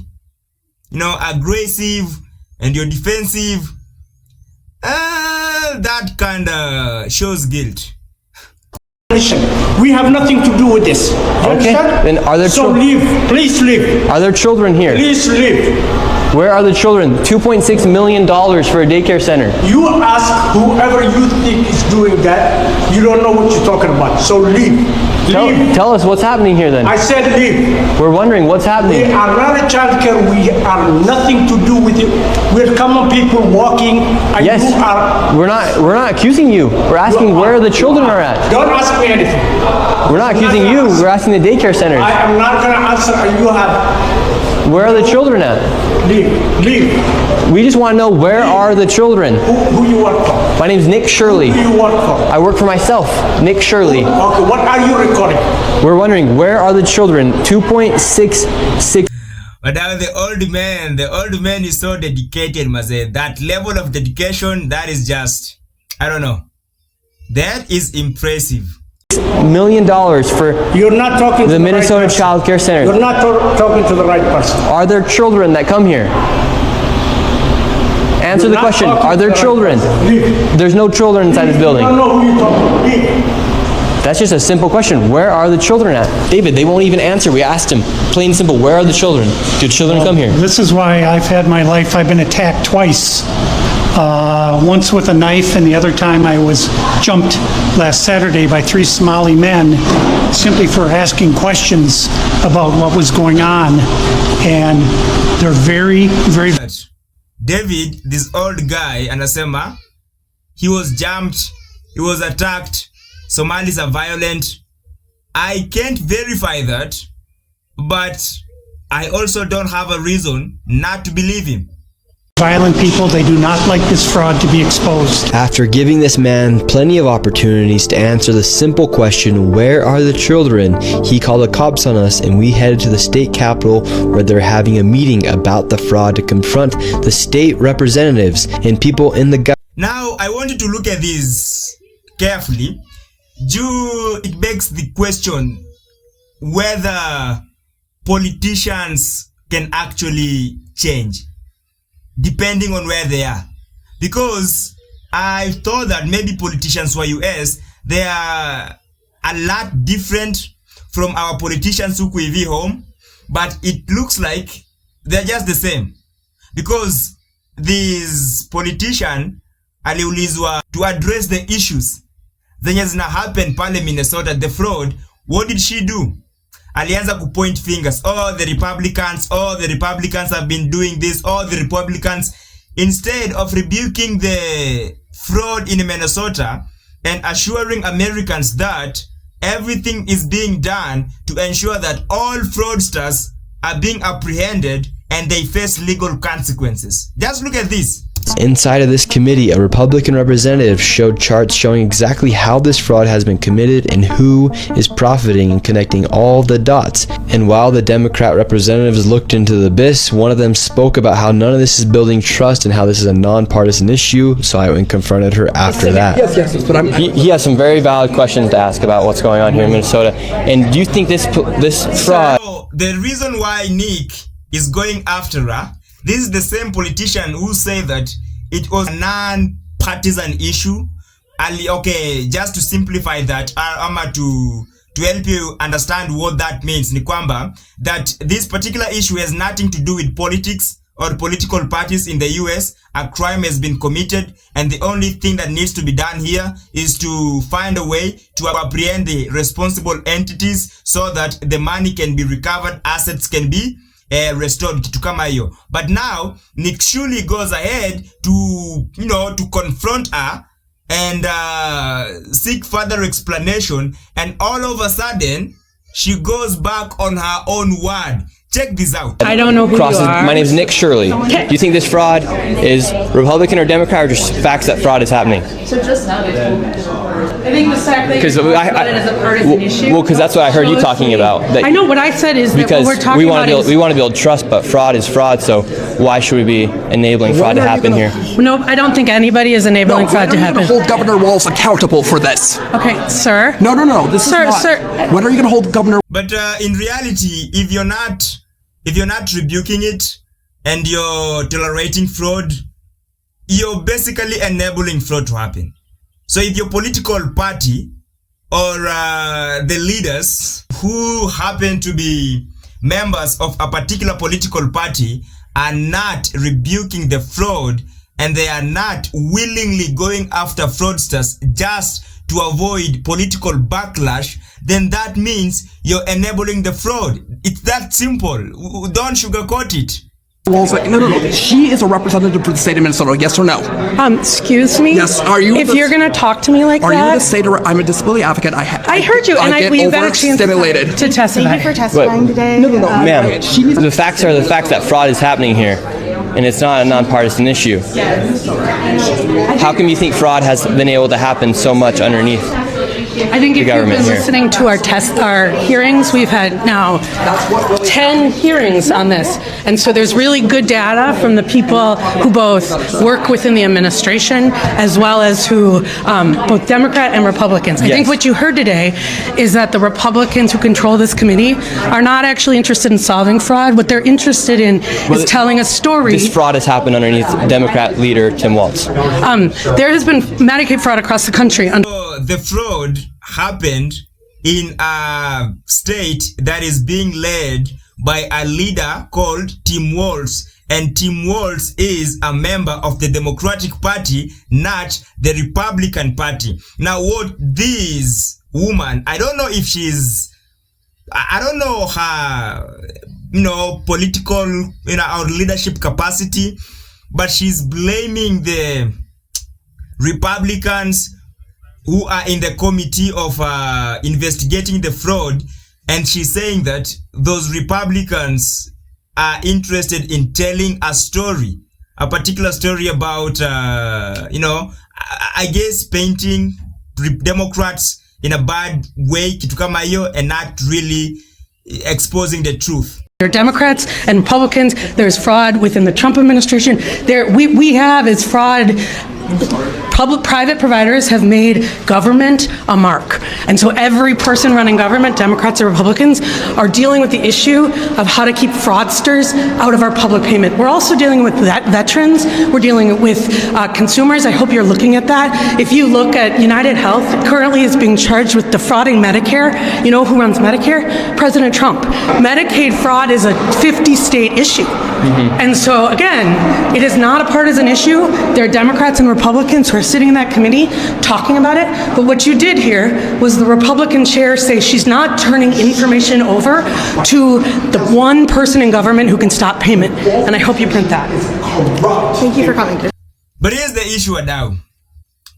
you know, aggressive and you're defensive. That kind of shows guilt. We have nothing to do with this. Okay. Then are there so leave. Please leave. Are there children here? Please leave. Where are the children? $2.6 million for a daycare center. You ask whoever you think is doing that. You don't know what you're talking about. So leave. Tell us what's happening here then. I said leave. We're wondering what's happening. We are not a child care. We are nothing to do with it. We're common people walking. And yes. You are, we're not accusing you. We're asking where the children are at. Don't ask me anything. We're not accusing you. We're asking the daycare centers. I am not going to answer. You have. Where are the children at? Leave. We just want to know where are the children. Who you work for? My name's Nick Shirley. Who do you work for? I work for myself, Nick Shirley. Okay, what are you recording? We're wondering where are the children? 2.66. But now the old man is so dedicated, Maze. That level of dedication, that is just, I don't know. That is impressive. $1 million for you're not talking the to Minnesota right Child Care Center. You're not talking to the right person. Are there children that come here? Answer the question. Are there children? There's no children inside this building. I don't know who you're talking to. That's just a simple question. Where are the children at? David, they won't even answer. We asked him. Plain and simple. Where are the children? Do children come here? This is why I've had my life. I've been attacked twice. Once with a knife, and the other time I was jumped last Saturday by 3 Somali men simply for asking questions about what was going on. And they're very, very... David, this old guy, anasema, he was jumped, he was attacked, Somalis are violent. I can't verify that, but I also don't have a reason not to believe him. Violent people, they do not like this fraud to be exposed. After giving this man plenty of opportunities to answer the simple question, where are the children, he called the cops on us and we headed to the state capitol where they're having a meeting about the fraud to confront the state representatives and people in the government. Now, I want you to look at this carefully. It begs the question whether politicians can actually change depending on where they are, because I thought that maybe politicians for US, they are a lot different from our politicians who hivi home, but it looks like they're just the same, because this politician aliulizwa to address the issues zenye zina happen pale Minnesota, the fraud. What did she do? Alianza ku point fingers. Oh, the Republicans have been doing this. Oh, the Republicans. Instead of rebuking the fraud in Minnesota and assuring Americans that everything is being done to ensure that all fraudsters are being apprehended and they face legal consequences. Just look at this. Inside of this committee, a Republican representative showed charts showing exactly how this fraud has been committed and who is profiting and connecting all the dots. And while the Democrat representatives looked into the abyss, one of them spoke about how none of this is building trust and how this is a nonpartisan issue, so I went and confronted her after that. Yes, but he has some very valid questions to ask about what's going on here in Minnesota. And do you think this fraud... So, the reason why Nick is going after her, this is the same politician who said that it was a non-partisan issue. Okay, just to simplify that, to help you understand what that means, ni kwamba that this particular issue has nothing to do with politics or political parties in the US. A crime has been committed, and the only thing that needs to be done here is to find a way to apprehend the responsible entities so that the money can be recovered, assets can be restored, kitu kama hiyo. But now Nick Shirley goes ahead to to confront her and seek further explanation, and all of a sudden she goes back on her own word. Check this out. I don't know who you are. My name is Nick Shirley. Okay. Do you think this fraud is Republican or Democrat, or just facts that fraud is happening? So just I think the fact that Because you talk about it as a partisan issue. Well, because that's what I heard you talking about. That I know what I said is that what we're talking about is... we want to build trust, but fraud is fraud, so why should we be enabling fraud to happen here? No, I don't think anybody is enabling fraud to happen. hold Governor Walz accountable for this. Okay, sir. No. This Sir, is not. sir. When are you going to hold Governor? But in reality, if you're not rebuking it and you're tolerating fraud, you're basically enabling fraud to happen. So if your political party or the leaders who happen to be members of a particular political party are not rebuking the fraud, and they are not willingly going after fraudsters just to avoid political backlash, then that means you're enabling the fraud. It's that simple. Don't sugarcoat it. Walz, no. She is a representative for the state of Minnesota. Yes or no? Excuse me? Yes. Are you? If you're going to talk to me like Are that... you the state? I'm a disability advocate. I heard you, and you got a chance to testify. Thank you for testifying today. No. Ma'am, the facts are the facts that fraud is happening here, and it's not a nonpartisan issue. How come you think fraud has been able to happen so much underneath? I think if you've been listening to our hearings, we've had now 10 hearings on this. And so there's really good data from the people who both work within the administration as well as who, both Democrat and Republicans. I think what you heard today is that the Republicans who control this committee are not actually interested in solving fraud. What they're interested in is telling a story. This fraud has happened underneath Democrat leader Tim Walz. There has been Medicaid fraud across the country. The fraud happened in a state that is being led by a leader called Tim Walz, and Tim Walz is a member of the Democratic Party, not the Republican Party. Now, what this woman, I don't know if I don't know her, political, or leadership capacity, but she's blaming the Republicans who are in the committee of investigating the fraud, and she's saying that those Republicans are interested in telling a story, a particular story about, I guess painting Democrats in a bad way, kitu kama hiyo, and not really exposing the truth. There are Democrats and Republicans. There's fraud within the Trump administration. We have is fraud. Private providers have made government a mark. And so every person running government, Democrats or Republicans, are dealing with the issue of how to keep fraudsters out of our public payment. We're also dealing with veterans. We're dealing with consumers. I hope you're looking at that. If you look at United Health, currently is being charged with defrauding Medicare. You know who runs Medicare? President Trump. Medicaid fraud is a 50-state issue. And so, again, it is not a partisan issue. There are Democrats and Republicans who are sitting in that committee talking about it. But what you did here was the Republican chair say she's not turning information over to the one person in government who can stop payment. And I hope you print that. Thank you for coming. But here's the issue now.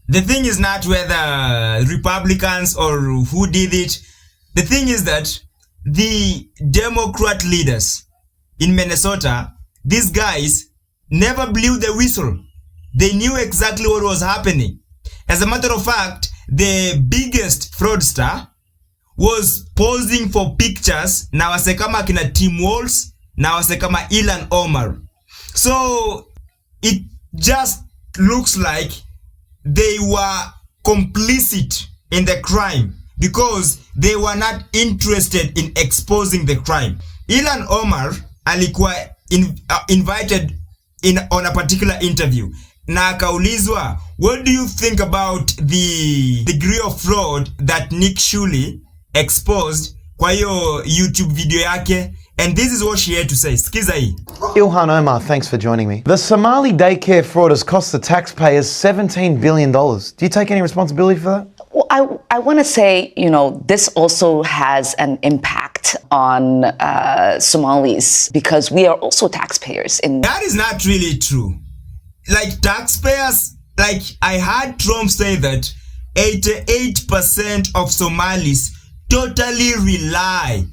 The thing is not whether Republicans or who did it. The thing is that the Democrat leaders in Minnesota, these guys never blew the whistle. They knew exactly what was happening. As a matter of fact, the biggest fraudster was posing for pictures na wase kama kina Tim Walz na wase kama Ilan Omar. So it just looks like they were complicit in the crime because they were not interested in exposing the crime. Ilan Omar alikuwa invited on a particular interview na akaulizwa, what do you think about the degree of fraud that Nick Shirley exposed kwa hiyo YouTube video yake? And this is what she had to say. Sikiza hii. Ilhan Omar, thanks for joining me. The Somali daycare fraud has cost the taxpayers $17 billion. Do you take any responsibility for that? Well, I want to say, this also has an impact on Somalis because we are also taxpayers. That is not really true. Like taxpayers, like I heard Trump say that 88% of Somalis totally rely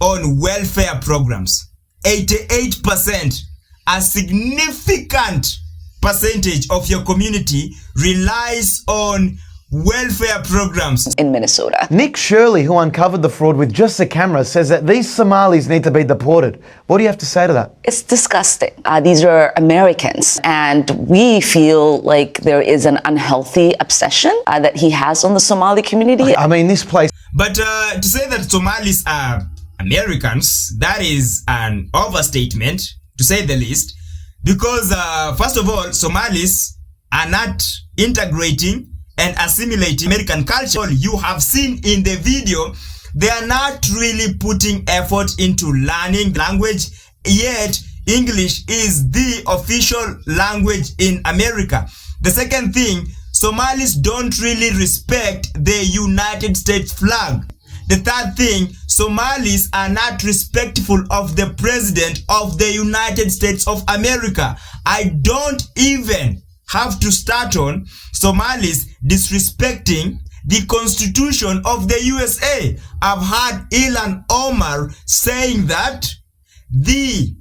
on welfare programs. 88%, a significant percentage of your community relies on welfare programs. In Minnesota. Nick Shirley, who uncovered the fraud with just a camera, says that these Somalis need to be deported. What do you have to say to that? It's disgusting. These are Americans, and we feel like there is an unhealthy obsession that he has on the Somali community. I mean, this place... But to say that Somalis are Americans, that is an overstatement, to say the least, because first of all, Somalis are not integrating and assimilating American culture. You have seen in the video, they are not really putting effort into learning language, yet English is the official language in America. The second thing, Somalis don't really respect the United States flag. The third thing, Somalis are not respectful of the President of the United States of America. I don't even have to start on Somalis disrespecting the Constitution of the USA. I've heard Ilan Omar saying that the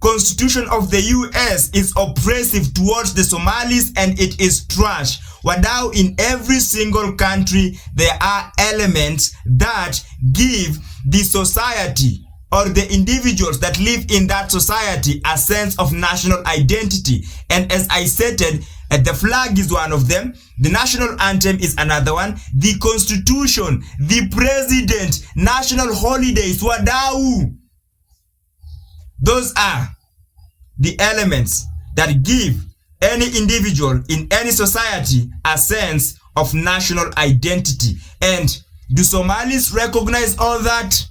Constitution of the US is oppressive towards the Somalis and it is trash. Wadau, in every single country, there are elements that give the society or the individuals that live in that society a sense of national identity. And as I stated, the flag is one of them, the national anthem is another one, the constitution, the president, national holidays, wadau. Those are the elements that give any individual in any society a sense of national identity. And do Somalis recognize all that?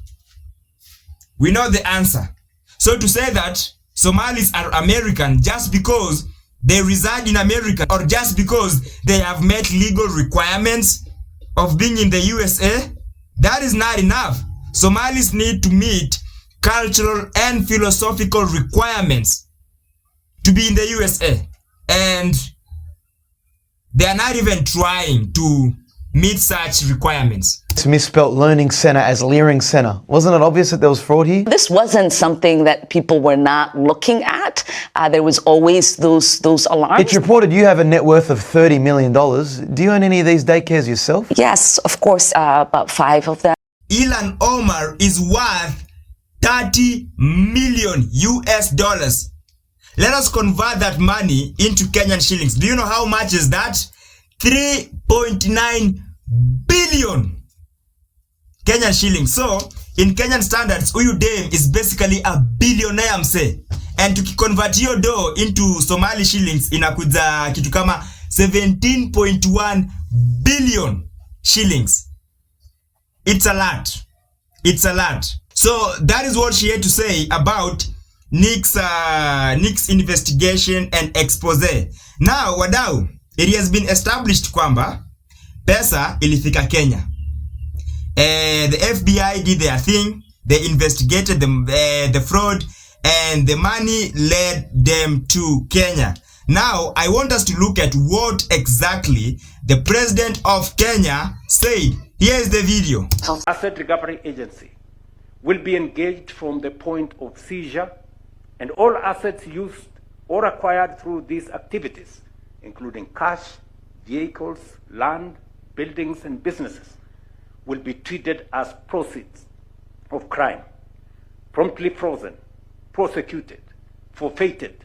We know the answer. So to say that Somalis are American just because they reside in America or just because they have met legal requirements of being in the USA, that is not enough. Somalis need to meet cultural and philosophical requirements to be in the USA. And they are not even trying to meet such requirements. It's misspelt Learning Center as Leering Center. Wasn't it obvious that there was fraud here? This wasn't something that people were not looking at. There was always those alarms. It's reported you have a net worth of $30 million. Do you own any of these daycares yourself? Yes, of course, about 5 of them. Ilan Omar is worth $30 million US dollars. Let us convert that money into Kenyan shillings. Do you know how much is that? 3.9 billion Kenyan shillings. So, in Kenyan standards, Uyu Dame is basically a billionaire mse. And to convert your dough into Somali shillings, inakuza kitu kama 17.1 billion shillings. It's a lot. It's a lot. So, that is what she had to say about Nick's investigation and expose. Now, wadau, it has been established kwamba pesa ilifika Kenya. The FBI did their thing. They investigated the fraud and the money led them to Kenya. Now, I want us to look at what exactly the president of Kenya said. Here is the video. Asset Recovery Agency will be engaged from the point of seizure, and all assets used or acquired through these activities including cash, vehicles, land, buildings, and businesses, will be treated as proceeds of crime, promptly frozen, prosecuted, forfeited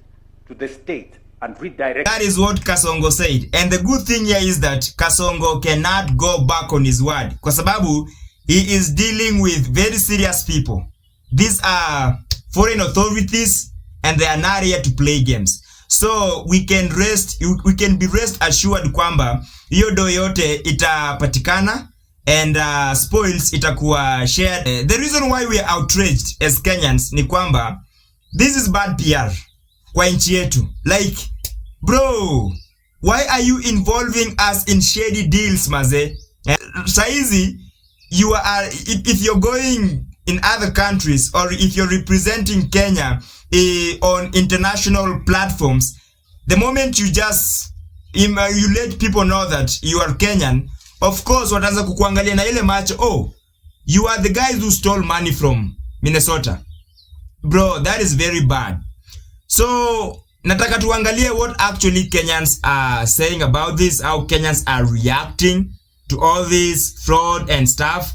to the state, and redirected. That is what Kasongo said. And the good thing here is that Kasongo cannot go back on his word. Kwa sababu, he is dealing with very serious people. These are foreign authorities and they are not here to play games. So we can be rest assured kwamba hiyo do yote itapatikana and spoils itakuwa shared. The reason why we are outraged as Kenyans ni kwamba this is bad PR kwa nchi yetu. Like, bro, why are you involving us in shady deals, maze? Saizi, you are, if you're going in other countries or if you're representing Kenya on international platforms, the moment you let people know that you are Kenyan, of course wataanza kukuangalia na ile macho, oh, you are the guys who stole money from Minnesota. Bro, that is very bad. So nataka tuangalie what actually Kenyans are saying about this, how Kenyans are reacting to all this fraud and stuff.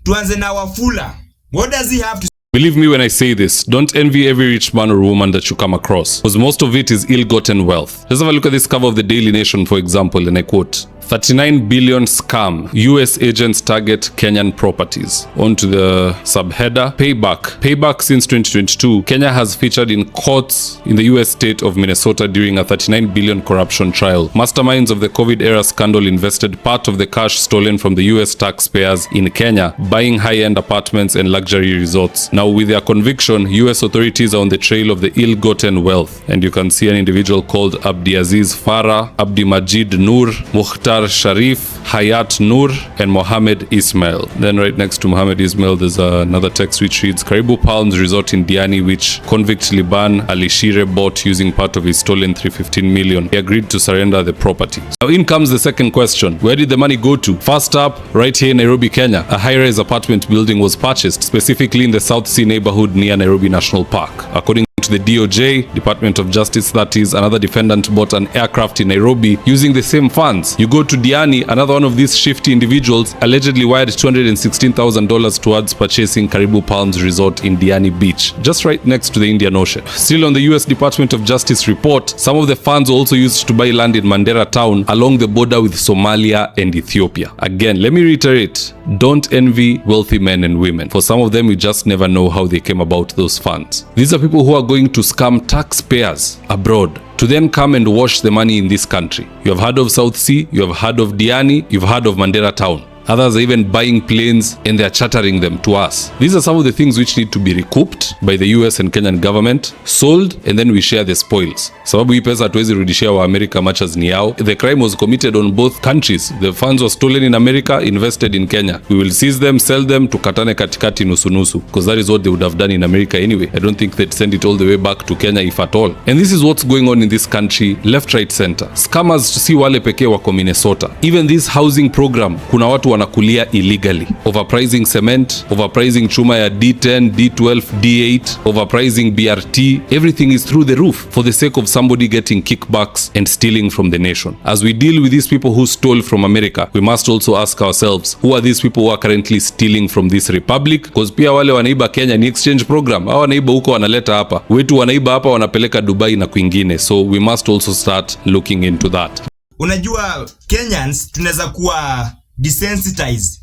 Tuanze na Wafula. What does he have to say? Believe me when I say this, don't envy every rich man or woman that you come across, because most of it is ill-gotten wealth. Let's have a look at this cover of the Daily Nation, for example, and I quote, 39 billion scam. US agents target Kenyan properties. On to the subheader, payback. Payback since 2022. Kenya has featured in courts in the US state of Minnesota during a 39 billion corruption trial. Masterminds of the COVID-era scandal invested part of the cash stolen from the US taxpayers in Kenya, buying high-end apartments and luxury resorts. Now, with their conviction, US authorities are on the trail of the ill-gotten wealth. And you can see an individual called Abdiaziz Farah, Abdi Majid Noor, Mukhtar Sharif, Hayat Noor, and Mohammed Ismail. Then right next to Mohammed Ismail, there's another text which reads, Karibu Palms Resort in Diani, which convict Liban Alishire bought using part of his stolen 315 million. He agreed to surrender the property. Now in comes the second question. Where did the money go to? First up, right here in Nairobi, Kenya, a high-rise apartment building was purchased, specifically in the South Sea neighborhood near Nairobi National Park. According to the DOJ, Department of Justice, that is, another defendant bought an aircraft in Nairobi using the same funds. You go to Diani, another one of these shifty individuals allegedly wired $216,000 towards purchasing Karibu Palms Resort in Diani Beach, just right next to the Indian Ocean. Still on the US Department of Justice report, some of the funds were also used to buy land in Mandera town along the border with Somalia and Ethiopia. Again, let me reiterate, don't envy wealthy men and women. For some of them, we just never know how they came about those funds. These are people who are going to scam taxpayers abroad to then come and wash the money in this country. You have heard of South Sea, you have heard of Diani, you've heard of Mandera town. Others are even buying planes and they are chartering them to us. These are some of the things which need to be recouped by the US and Kenyan government, sold, and then we share the spoils. Sababu hii pesa hatuwezi rudishia wa America much as ni yao. The crime was committed on both countries. The funds were stolen in America, invested in Kenya. We will seize them, sell them, tukatane katikati nusu-nusu, because that is what they would have done in America anyway. I don't think they'd send it all the way back to Kenya if at all. And this is what's going on in this country, left, right, center. Scammers si wale pekee wako Minnesota. Even this housing program, kuna watu wanakulia illegally, overpricing cement, overpricing chuma ya D10, D12, D8, overpricing BRT. Everything is through the roof for the sake of somebody getting kickbacks and stealing from the nation. As we deal with these people who stole from America, we must also ask ourselves, who are these people who are currently stealing from this republic? Because pia wale wanaiba Kenya ni exchange program. Hawa wanaiba huko wanaleta hapa, wetu wanaiba hapa wanapeleka Dubai na kwingine. So we must also start looking into that. Unajua Kenyans tunaweza kuwa desensitized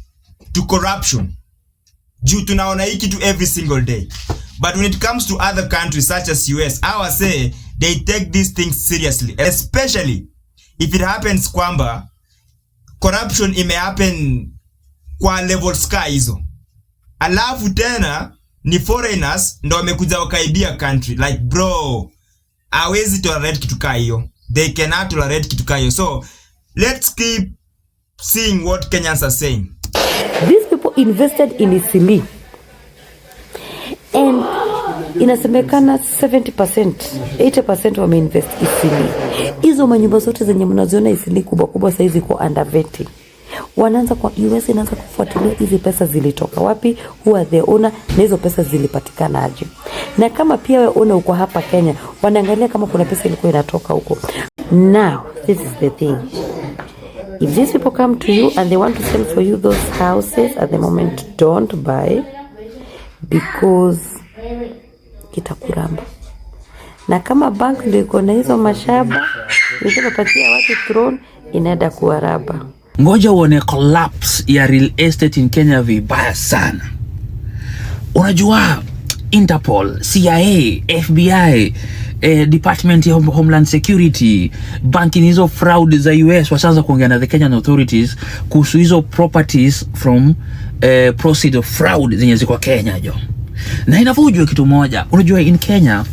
to corruption juu tunaona hiki to every single day, but when it comes to other countries such as US, I would say they take these things seriously, especially if it happens kwamba corruption ime happen kwa levels ka hizo, alafu tena ni foreigners ndo wamekuja wakaibia country. Like bro, hawezi tolerate kitu ka hiyo, they cannot tolerate kitu ka hiyo. So let's keep seeing what Kenyans are saying. These people invested in Isili, and inasemekana 70%, 80% wameinvest Isili. Hizo manyumba zote zenye mnaziona Isili kubwa kubwa sasa hizi kwa under vetting. Wanaanza kwa US inaanza kufuatilia hizi pesa zilitoka wapi, who are the owner, na hizo pesa zilipatikana aje. Na kama pia wewe uko hapa Kenya, wanaangalia kama kuna pesa ilikuwa inatoka huko. Now, this is the thing. If these people come to you and they want to sell for you those houses at the moment, don't buy, because kitakuramba. Na kama bank ndio iko na hizo mashaba, nitapatia watu throne, inaenda kuaraba. Ngoja uone collapse ya real estate in Kenya vibaya sana. Unajua Interpol, CIA, FBI, Department of Homeland Security, banking hizo fraud za US washaanza kuongea na the Kenyan authorities kuhusu hizo properties from proceeds of fraud zenye ziko Kenya jo. Na inafujua kitu moja. Unajua in Kenya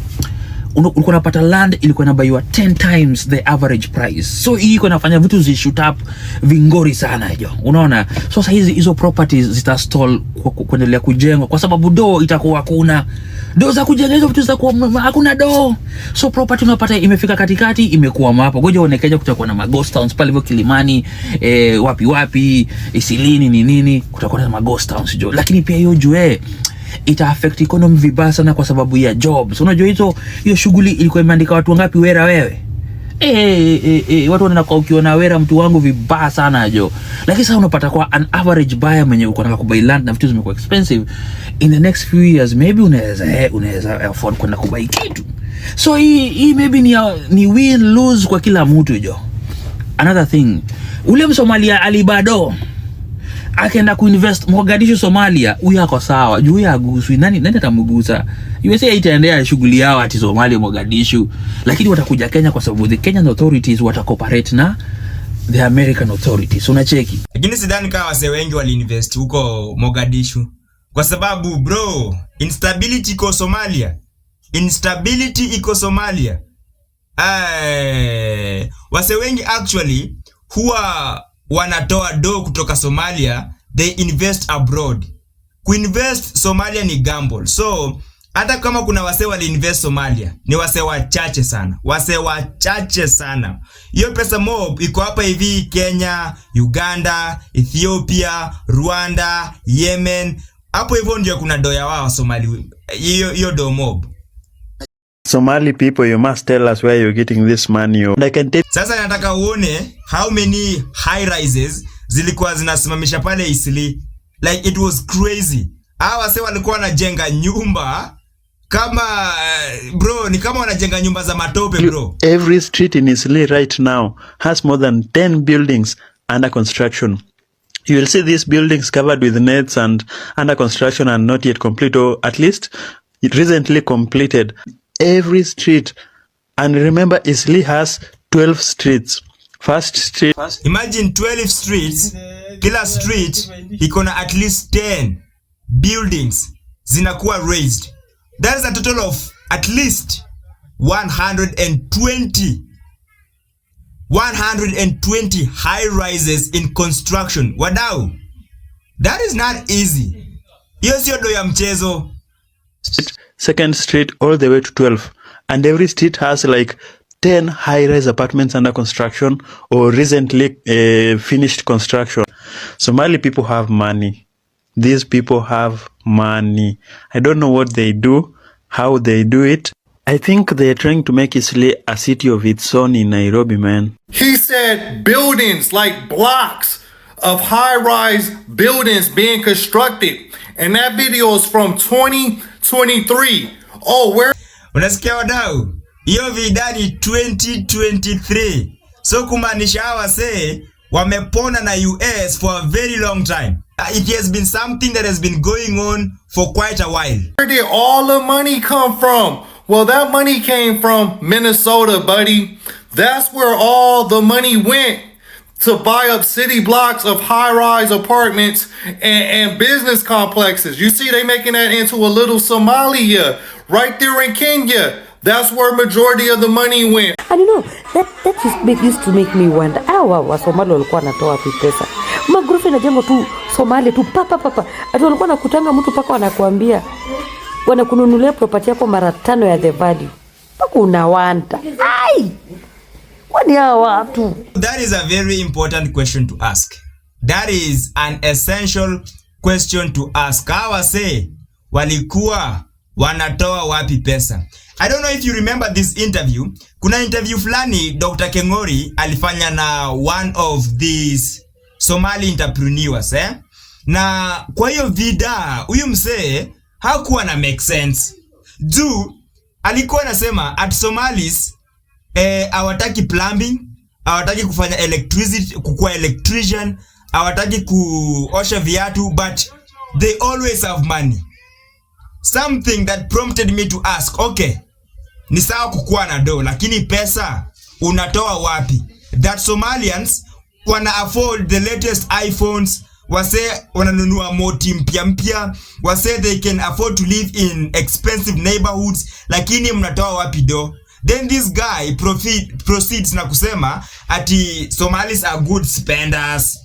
ulikuwa unapata land ilikuwa inabaiwa 10 times the average price. So hii iko inafanya vitu zi shoot up vingori sana jo. Unaona? So sasa hizo properties zita stall kuendelea kujengwa kwa sababu do itakuwa hakuna. Do za kujenga hizo vitu zitakuwa hakuna do. So property unapata imefika katikati imekuwa hapo. Ngoja uone Kenya kutakuwa na maghost towns pale hivyo Kilimani, wapi Isilini nini kutakuwa na maghost towns jo. Lakini pia hiyo jue ita affect economy vibaya sana kwa sababu ya jobs. Unajua hiyo shughuli ilikuwa imeandika watu wangapi wera wewe? Watu wanaenda kwa ukiona wera mtu wangu vibaya sana jo. Lakini sasa unapata kwa an average buyer mwenye uko nataka kubuy land na vitu zimekuwa expensive, in the next few years maybe unaweza afford kwenda kubuy kitu. So hii maybe ni win lose kwa kila mtu jo. Another thing, ule Msomalia alibado akaenda kuinvest Mogadishu Somalia, huyu ako sawa. Juu ya aguswi nani atamgusa? USA itaendea shughuli yao ati Somalia Mogadishu, lakini watakuja Kenya kwa sababu the Kenyan authorities watacooperate na the American authorities. Unacheki. Lakini sidhani kama wase wengi waliinvest huko Mogadishu kwa sababu bro, instability iko Somalia. Wase wengi actually huwa wanatoa do kutoka Somalia, they invest abroad. Kuinvest Somalia ni gamble. So hata kama kuna wase wali invest Somalia, ni wase wachache sana. Hiyo pesa mob iko hapa hivi Kenya, Uganda, Ethiopia, Rwanda, Yemen. Hapo hivyo ndio kuna doya wao Somali. Hiyo do mob. Somali people, you must tell us where you're getting this money. Sasa nataka uone how many high rises zilikuwa zinasimamisha pale Isli. Like it was crazy. Hawa wase walikuwa wanajenga nyumba kama bro, ni kama wanajenga nyumba za matope bro. Every street in Isli right now has more than 10 buildings under construction. You will see these buildings covered with nets and under construction and not yet complete, or at least it recently completed. Every street. And remember, Isli has 12 streets. First street. Imagine 12 streets. Kila street ikona at least 10 buildings zinakuwa raised. That is a total of at least 120 high rises in construction. Wadau, that is not easy. Hiyo sio do ya mchezo. Second street all the way to 12, and every street has like 10 high-rise apartments under construction or recently finished construction. Somali people have money. These people have money. I don't know what they do, how they do it. I think they're trying to make Isli a city of its own in Nairobi, man. He said buildings, like blocks of high-rise buildings being constructed. And that video is from 2023. Oh, where? Unasikia wadau? Hiyo vidani 2023. So kumaanisha hawa say wamepona na US for a very long time. It has been something that has been going on for quite a while. Where did all the money come from? Well, that money came from Minnesota, buddy. That's where all the money went, to buy up city blocks of high-rise apartments and business complexes. You see, they making that into a little Somalia right there in Kenya. That's where majority of the money went. And you know, that used to make me wonder, wa Somali walikuwa wanatoa wapi pesa? Magorofa inajengwa tu Somalia tu papa. Ati walikuwa nakutanga mtu paka wanakuambia wanakununulia property yako mara 5 ya the value. Paka unawanda. Ai! Kwani hawa watu? That is a very important question to ask. That is an essential question to ask. Hawa say walikuwa wanatoa wapi pesa. I don't know if you remember this interview. Kuna interview fulani Dr. Kengori alifanya na one of these Somali entrepreneurs na kwa hiyo vida huyu msee hakuwa na make sense. Juu alikuwa anasema at Somalis hawataki plumbing, hawataki kufanya electricity, kukua electrician, hawataki kuosha viatu, but they always have money. Something that prompted me to ask, okay, ni sawa kukua na do, lakini pesa unatoa wapi? That Somalians wana afford the latest iPhones, wase wananunua moti mpya, wase they can afford to live in expensive neighborhoods, lakini mnatoa wapi do? Then this guy proceeds na kusema ati Somalis are good spenders.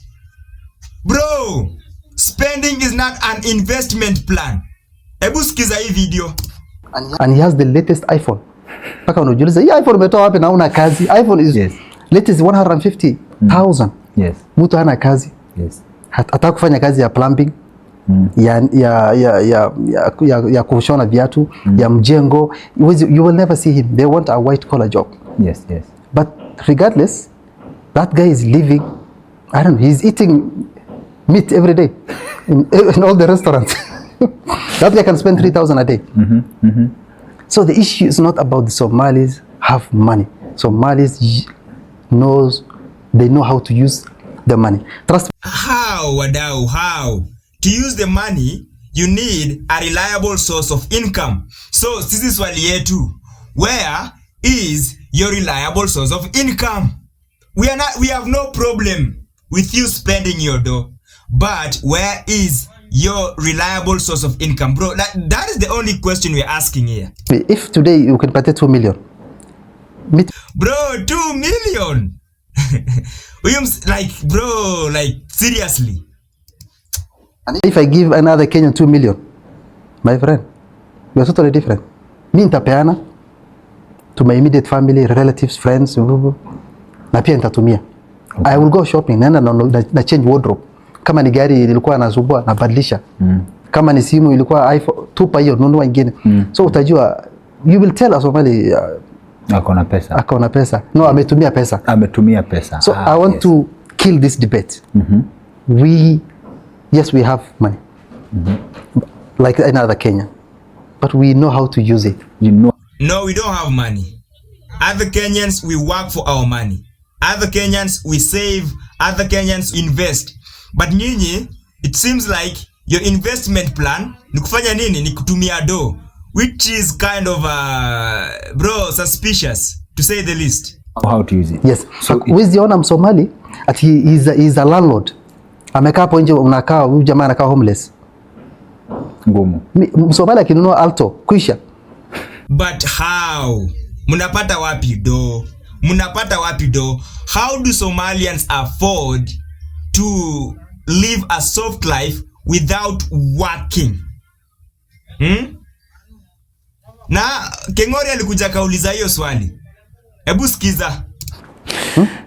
Bro, spending is not an investment plan. Ebu sikiza hii video. And he has the latest iPhone. Paka unajiuliza, hii iPhone umetoa wapi na una kazi? iPhone is latest 150,000. Yes. Mtu hana kazi. Yes. Hata kufanya kazi ya plumbing, ya kushona viatu, ya mjengo. You will never see him. They want a white collar job. Yes, yes. But regardless, that guy is living, I don't know, he's eating meat every day in all the restaurants. That guy can spend 3,000 a day. So the issue is not about the Somalis have money. Somalis they know how to use the money. Trust me. How, wadau, how? To use the money, you need a reliable source of income. So, sisi swali yetu, where is your reliable source of income? We have no problem with you spending your dough, but where is your reliable source of income, bro? That is the only question we're asking here. If today you can pay 2 million. Bro, 2 million? Like, seriously. And if I give another Kenyan 2 million, my friend, we are totally different. Mi nitapeana to my immediate family, relatives, friends, na pia nitatumia. I will go shopping, na change wardrobe. Kama ni gari ilikuwa nazubua, na badilisha. Kama ni simu ilikuwa iPhone, tupa hiyo, nunua ingine. So utajua, you will tell us Somali, akona pesa. Akona pesa. No, ametumia pesa. Ametumia pesa. So I want to kill this debate. Yes, we have money. Like another Kenyan. But we know how to use it. No, we don't have money. Other Kenyans, we work for our money. Other Kenyans, we save. Other Kenyans, invest. But nyinyi, it seems like your investment plan ni kufanya nini? Ni kutumia do, which is kind of suspicious, to say the least. How to use it? Yes. So weziona Msomali at he is a landlord. Amekaa hapo nje, unakaa huyu jamaa anakaa homeless. Ngumu. Msomali akinunua Alto kuisha. But how? Munapata wapi do? Munapata wapi do? How do Somalians afford to live a soft life without working? Na Kengori alikuja kauliza hiyo swali. Ebu sikiza.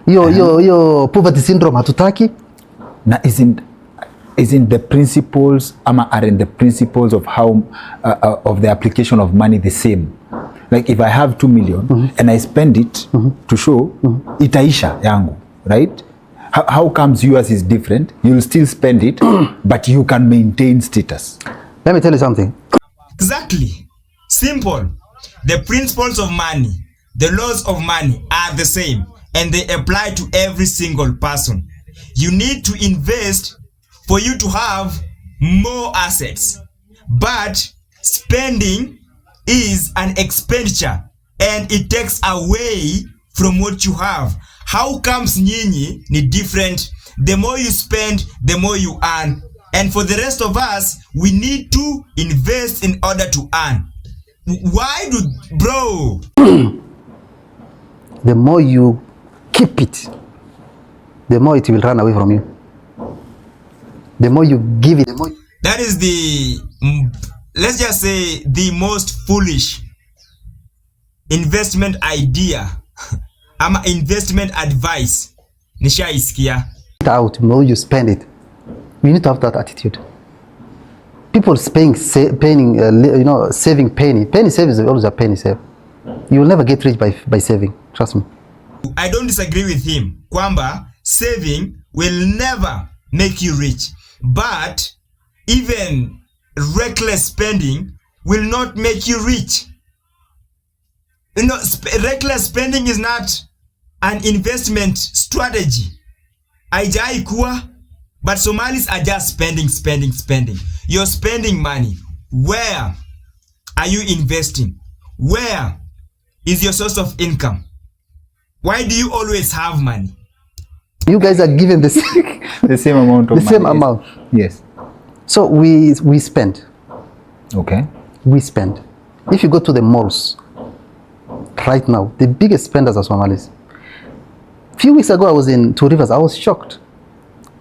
Yo poverty syndrome hatutaki. Na isn't the principles aren't the principles of how of the application of money the same? Like if I have 2 million and I spend it to show itaisha yangu, right? How comes yours is different? You'll still spend it, but you can maintain status. Let me tell you something. Exactly. Simple. The principles of money, the laws of money are the same, and they apply to every single person. You need to invest for you to have more assets. But spending is an expenditure, and it takes away from what you have. How comes nyinyi ni different? The more you spend, the more you earn. And for the rest of us, we need to invest in order to earn. Why do, bro? The more you keep it, the more it will run away from you. The more you give it, the more... That is the, let's just say, the most foolish investment idea. Ama investment advice. Nishaisikia. Out, the more you spend it. You need to have that attitude. People saving penny. Penny save is always a penny save. You will never get rich by saving. Trust me. I don't disagree with him. Kwamba saving will never make you rich. But even reckless spending will not make you rich. Reckless spending is not an investment strategy. Haijai kuwa, but Somalis are just spending. You're spending money. Where are you investing? Where is your source of income? Why do you always have money? You guys are given the same amount of money. The same amount. Yes. So we spend. Okay. We spend. If you go to the malls right now, the biggest spenders are Somalis. A few weeks ago, I was in Two Rivers. I was shocked.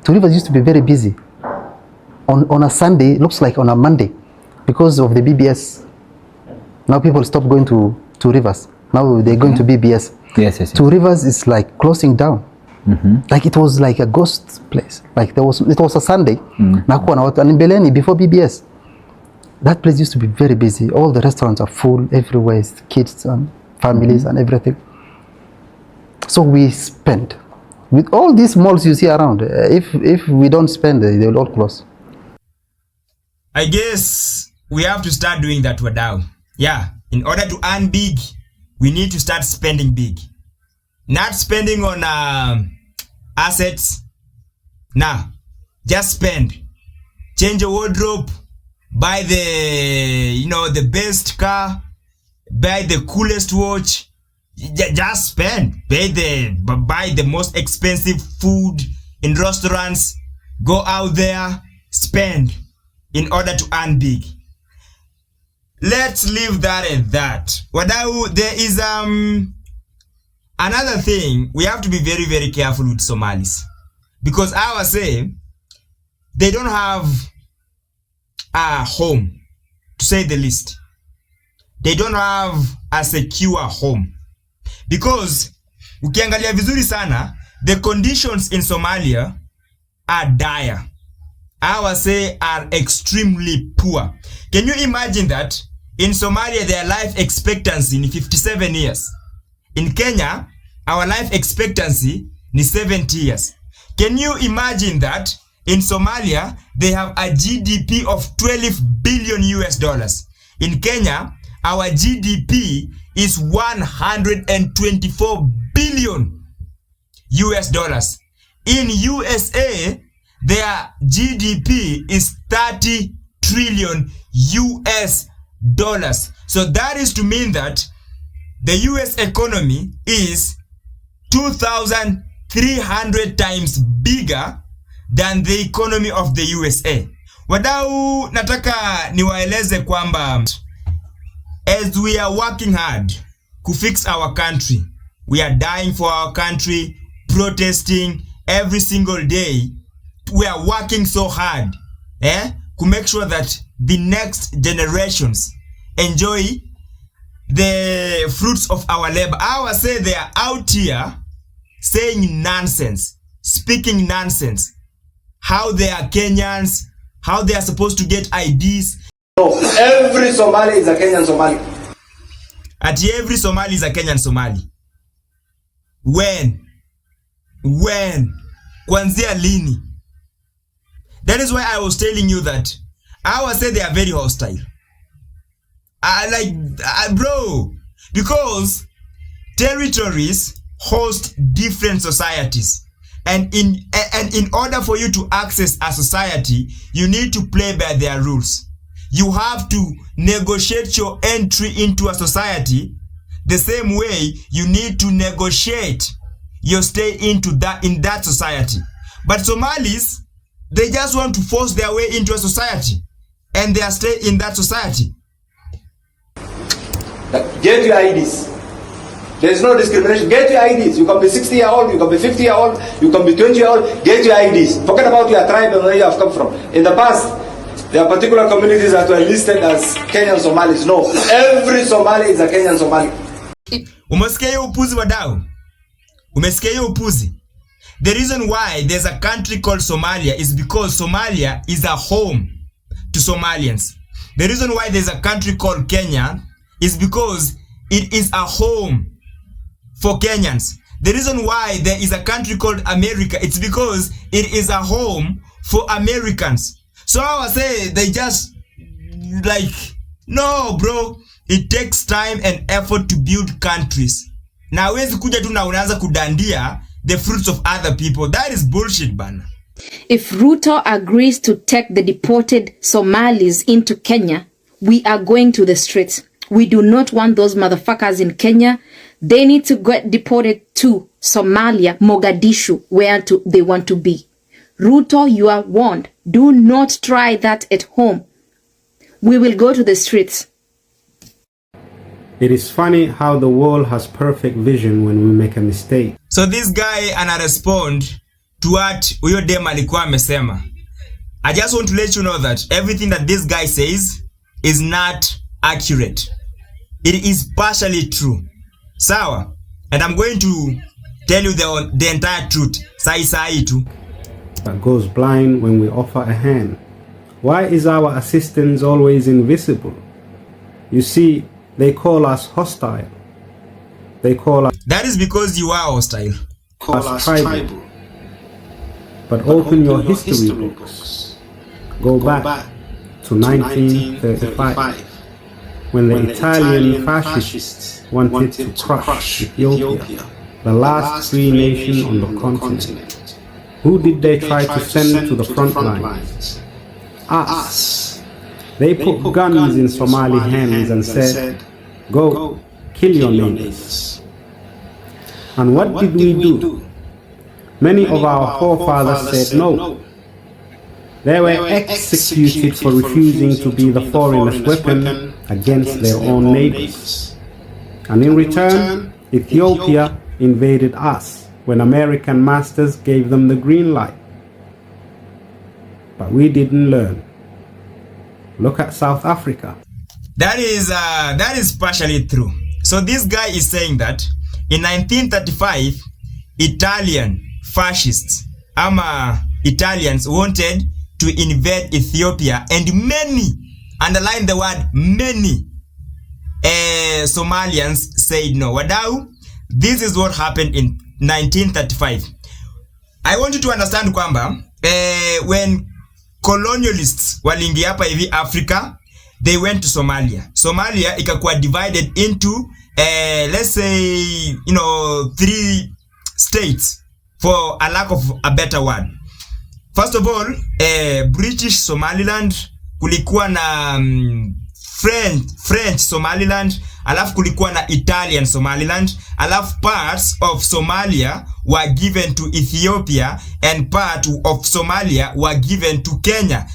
Two Rivers used to be very busy. On a Sunday, looks like on a Monday, because of the BBS. Now people stop going to Two Rivers. Now they're going to BBS. Yes. Two Rivers is like closing down. Like it was like a ghost place. Like it was a Sunday. And in Beleni before BBS, that place used to be very busy. All the restaurants are full everywhere. It's kids and families and everything. So we spend. With all these malls you see around, if we don't spend, they will all close. I guess we have to start doing that, Wadau. Yeah, in order to earn big, we need to start spending big. Not spending on assets. Nah, just spend. Change your wardrobe. Buy the best car. Buy the coolest watch. Just spend. Buy the most expensive food in restaurants. Go out there. Spend in order to earn big. Let's leave that at that. Wadau, there is another thing. We have to be very, very careful with Somalis. Because I would say, they don't have a home, to say the least. They don't have a secure home. Because, ukiangalia vizuri sana, the conditions in Somalia are dire. I would say are extremely poor. Can you imagine that? In Somalia, their life expectancy is 57 years. In Kenya, our life expectancy is 70 years. Can you imagine that? In Somalia, they have a GDP of $12 billion. In Kenya, our GDP is $124 billion. In USA, their GDP is $30 trillion. So that is to mean that the US economy is 2,300 times bigger than the economy of the USA. Wadau, nataka niwaeleze kwamba as we are working hard to fix our country, we are dying for our country, protesting every single day. We are working so hard to make sure that the next generations enjoy the fruits of our labor. I would say they are out here saying nonsense, speaking nonsense. How they are Kenyans, how they are supposed to get IDs. No, every Somali is a Kenyan Somali. Every Somali is a Kenyan Somali. When? Kwanzia lini? That is why I was telling you that I would say they are very hostile. Bro, because territories host different societies. And in order for you to access a society, you need to play by their rules. You have to negotiate your entry into a society the same way you need to negotiate your stay in that society. But Somalis, they just want to force their way into a society and they are stay in that society. Get your IDs. There is no discrimination. Get your IDs. You can be 60-year-old, you can be 50-year-old, you can be 20-year-old. Get your IDs. Forget about your tribe and where you have come from. In the past, there are particular communities that were listed as Kenyan Somalis. No, every Somali is a Kenyan Somali. Umesikia hiyo upuzi wadau? Umesikia hiyo upuzi? The reason why there's a country called Somalia is because Somalia is a home to Somalians. The reason why there's a country called Kenya is because it is a home for Kenyans. The reason why there is a country called America, it's because it is a home for Americans. So I would say they just like, no bro, it takes time and effort to build countries. Na wezi kuja tu na unaanza kudandia the fruits of other people. That is bullshit, bana. If Ruto agrees to take the deported Somalis into Kenya, we are going to the streets. We do not want those motherfuckers in Kenya. They need to get deported to Somalia, Mogadishu, where they want to be. Ruto, you are warned. Do not try that at home. We will go to the streets. It is funny how the world has perfect vision when we make a mistake. So this guy ana respond to what huyo dem alikuwa amesema. I just want to let you know that everything that this guy says is not accurate. It is partially true. Sawa? And I'm going to tell you the entire truth. Sai tu. That goes blind when we offer a hand. Why is our assistance always invisible? You see, they call us hostile. They call us... That is because you are hostile. Call us tribal. But open your history books. Go back to 1935 when the Italian fascists wanted to crush Ethiopia, the last free nation on the continent. Who did they try to send to the front lines? Us. They put guns in Somali hands and said, go, kill your neighbors. And what did we do? Many of our forefathers said no. They were executed for refusing to be the foreigner's weapon against their own neighbors. And in return, Ethiopia invaded us when American masters gave them the green light. But we didn't learn. Look at South Africa. That is partially true. So this guy is saying that in 1935, Italian fascists, Italians wanted to invade Ethiopia, and many, underline the word many, Somalians said no. Wadau, this is what happened in 1935. I want you to understand kwamba when colonialists waliingia hapa hivi Africa, they went to Somalia. Somalia ikakuwa divided into let's say 3 states, for a lack of a better word. First of all, British Somaliland, kulikuwa na French Somaliland, alafu kulikuwa na Italian Somaliland, alafu parts of Somalia were given to Ethiopia and part of Somalia were given to Kenya.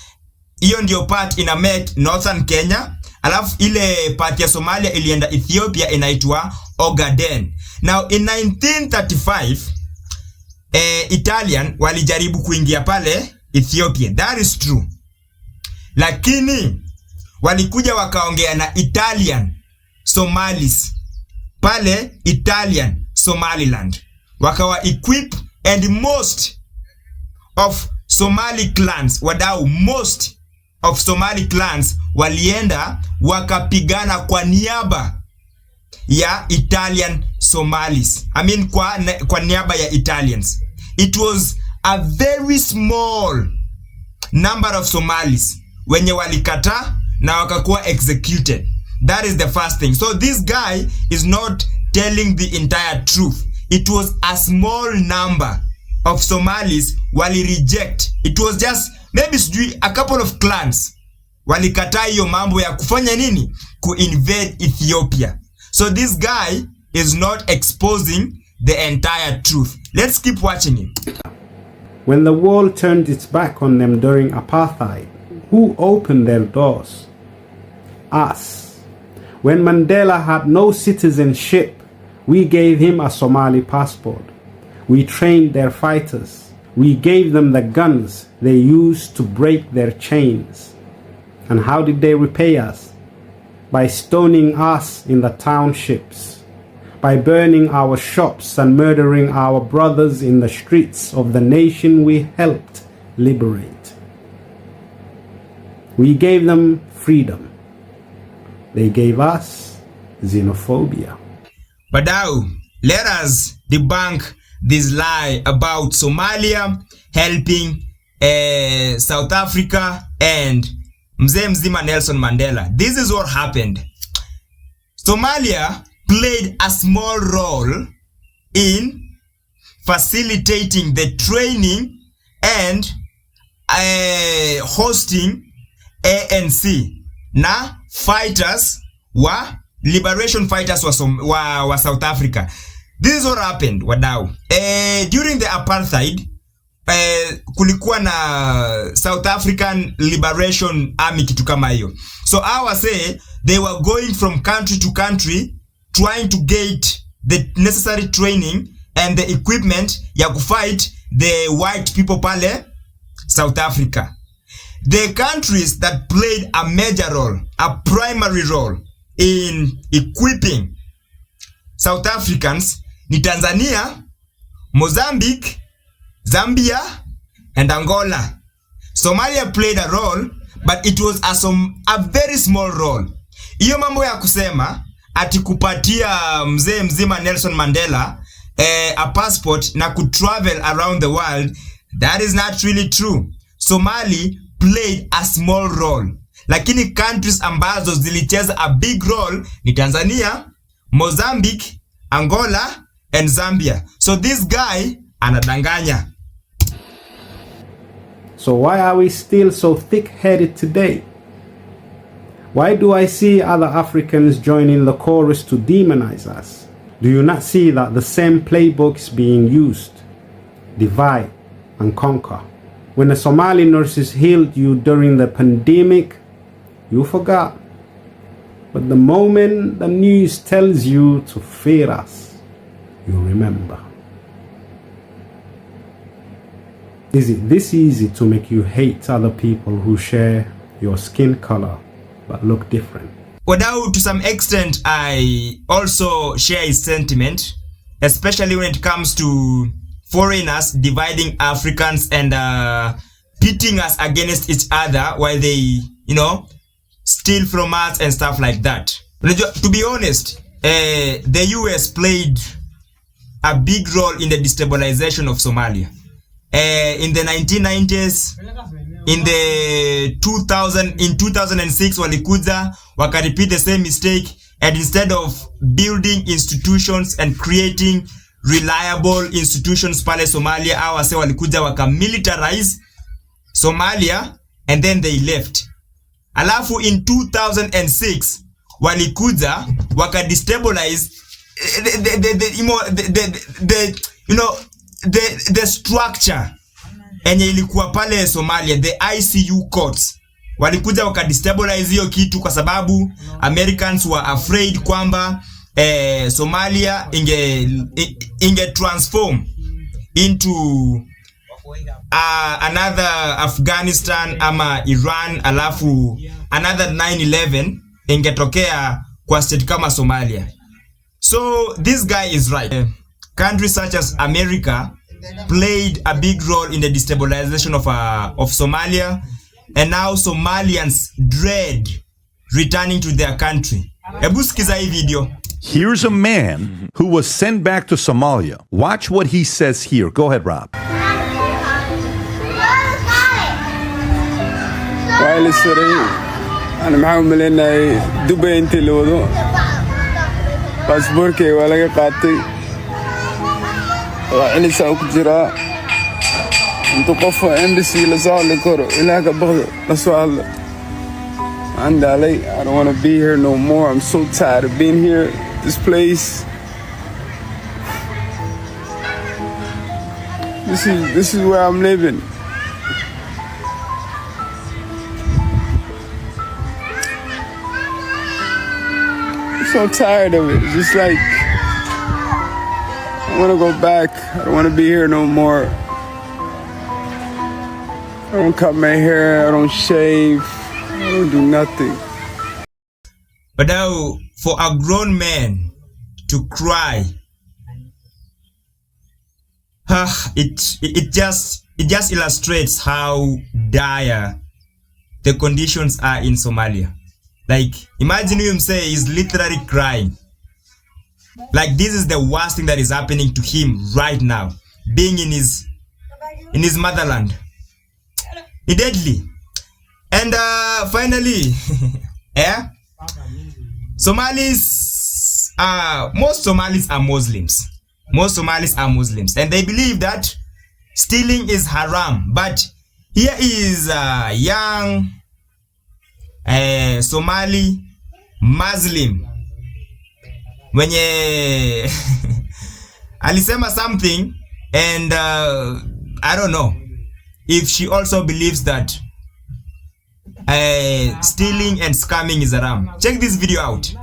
Hiyo ndio part ina make Northern Kenya, alafu ile part ya Somalia ilienda Ethiopia inaitwa Ogaden. Now in 1935, Italian walijaribu kuingia pale Ethiopia. That is true. Lakini walikuja wakaongea na Italian Somalis pale Italian Somaliland, wakawa equip, and most of Somali clans, wadau, most of Somali clans walienda wakapigana kwa niaba ya Italian Somalis. I mean kwa niaba ya Italians. It was a very small number of Somalis wenye walikata na wakakuwa executed. That is the first thing. So this guy is not telling the entire truth. It was a small number of Somalis wali reject. It was just maybe a couple of clans walikataa hiyo mambo ya kufanya nini? Ku-invade Ethiopia. So this guy is not exposing the entire truth. Let's keep watching him. When the world turned its back on them during apartheid, who opened their doors? Us. When Mandela had no citizenship, we gave him a Somali passport. We trained their fighters. We gave them the guns they used to break their chains. And how did they repay us? By stoning us in the townships, by burning our shops and murdering our brothers in the streets of the nation we helped liberate. We gave them freedom. They gave us xenophobia. But now, let us debunk this lie about Somalia helping South Africa and Mzee Mzima Nelson Mandela. This is what happened. Somalia played a small role in facilitating the training and hosting ANC na fighters wa liberation fighters wa South Africa. This is what happened, wadau. During the apartheid, kulikuwa na South African Liberation Army kitu kama hiyo. So I was say they were going from country to country trying to get the necessary training and the equipment ya kufight the white people pale South Africa. The countries that played a major role, a primary role in equipping South Africans ni Tanzania, Mozambique, Zambia, and Angola. Somalia played a role, but it was a very small role. Iyo mambo ya kusema ati kupatia Mzee Mzima Nelson Mandela a passport na could travel around the world, that is not really true. Somali played a small role. Lakini countries ambazo zilicheza a big role ni Tanzania, Mozambique, Angola, and Zambia. So this guy anadanganya. So why are we still so thick-headed today? Why do I see other Africans joining the chorus to demonize us? Do you not see that the same playbook is being used? Divide and conquer. When the Somali nurses healed you during the pandemic, you forgot. But the moment the news tells you to fear us, you remember. Is it this easy to make you hate other people who share your skin color but look different? Wadau, to some extent, I also share his sentiment, especially when it comes to foreigners dividing Africans and pitting us against each other while they, steal from us and stuff like that. To be honest, the US played a big role in the destabilization of Somalia. In the 1990s, in 2006 walikuja waka repeat the same mistake, and instead of building institutions and creating reliable institutions pale Somalia, awase walikuja waka militarize Somalia and then they left. Alafu in 2006 walikuja waka destabilize the structure enye ilikuwa pale Somalia, the ICU courts. Walikuja waka destabilize hiyo kitu kwa sababu Americans were afraid kwamba Somalia inge transform into another Afghanistan ama Iran, alafu another 9/11 ingetokea kwa state kama Somalia. So this guy is right. Countries such as America played a big role in the destabilization of Somalia, and now Somalians dread returning to their country. Ebu sikiza hii video. Here's a man who was sent back to Somalia. Watch what he says here. Go ahead, Rob. وعلي السري أنا معهم ملينا دبي أنت اللي وضو باسبوركي ولا قاطي وعلي ساوك جرا أنتو قفوا إمبسي لزال لكورو إلاك بغض لسؤال عند علي. I don't want to be here no more. I'm so tired of being here. This place. This is where I'm living. I'm so tired of it. It's just like I want to go back. I don't want to be here no more. I don't cut my hair. I don't shave. I don't do nothing. But now, for a grown man to cry, it just illustrates how dire the conditions are in Somalia. Like, imagine him say he's literally crying. Like, this is the worst thing that is happening to him right now, being in his motherland. It's deadly. And finally, Somalis, most Somalis are Muslims. Most Somalis are Muslims, and they believe that stealing is haram. But here is a young Somali Muslim mwenye alisema something, and I don't know if she also believes that stealing and scamming is haram. Check this video out.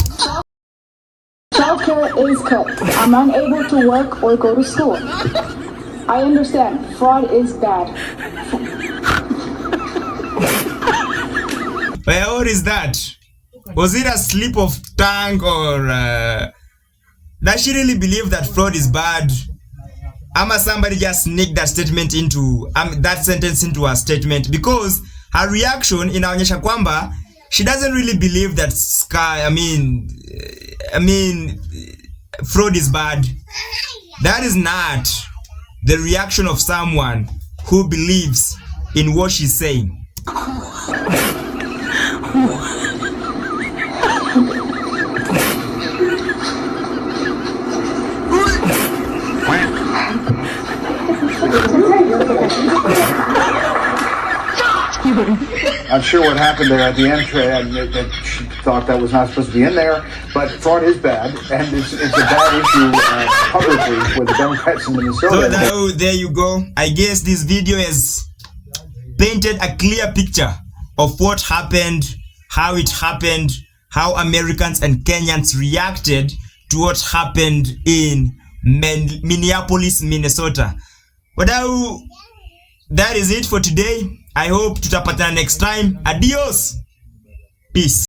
Childcare is cut. I'm unable to work or go to school. I understand. Fraud is bad. Well, what is that? Was it a slip of tongue, or does she really believe that fraud is bad? Ama somebody just sneaked that statement into that sentence into her statement, because her reaction inaonyesha kwamba she doesn't really believe that fraud is bad. That is not the reaction of someone who believes in what she's saying. I'm sure what happened there at the end, that she thought that was not supposed to be in there, but fraud is bad, and it's a bad issue publicly for the Democrats in Minnesota. So now, there you go. I guess this video has painted a clear picture of what happened, how it happened, how Americans and Kenyans reacted to what happened in Minneapolis, Minnesota. But now, that is it for today. I hope tutapatana next time. Adios. Peace.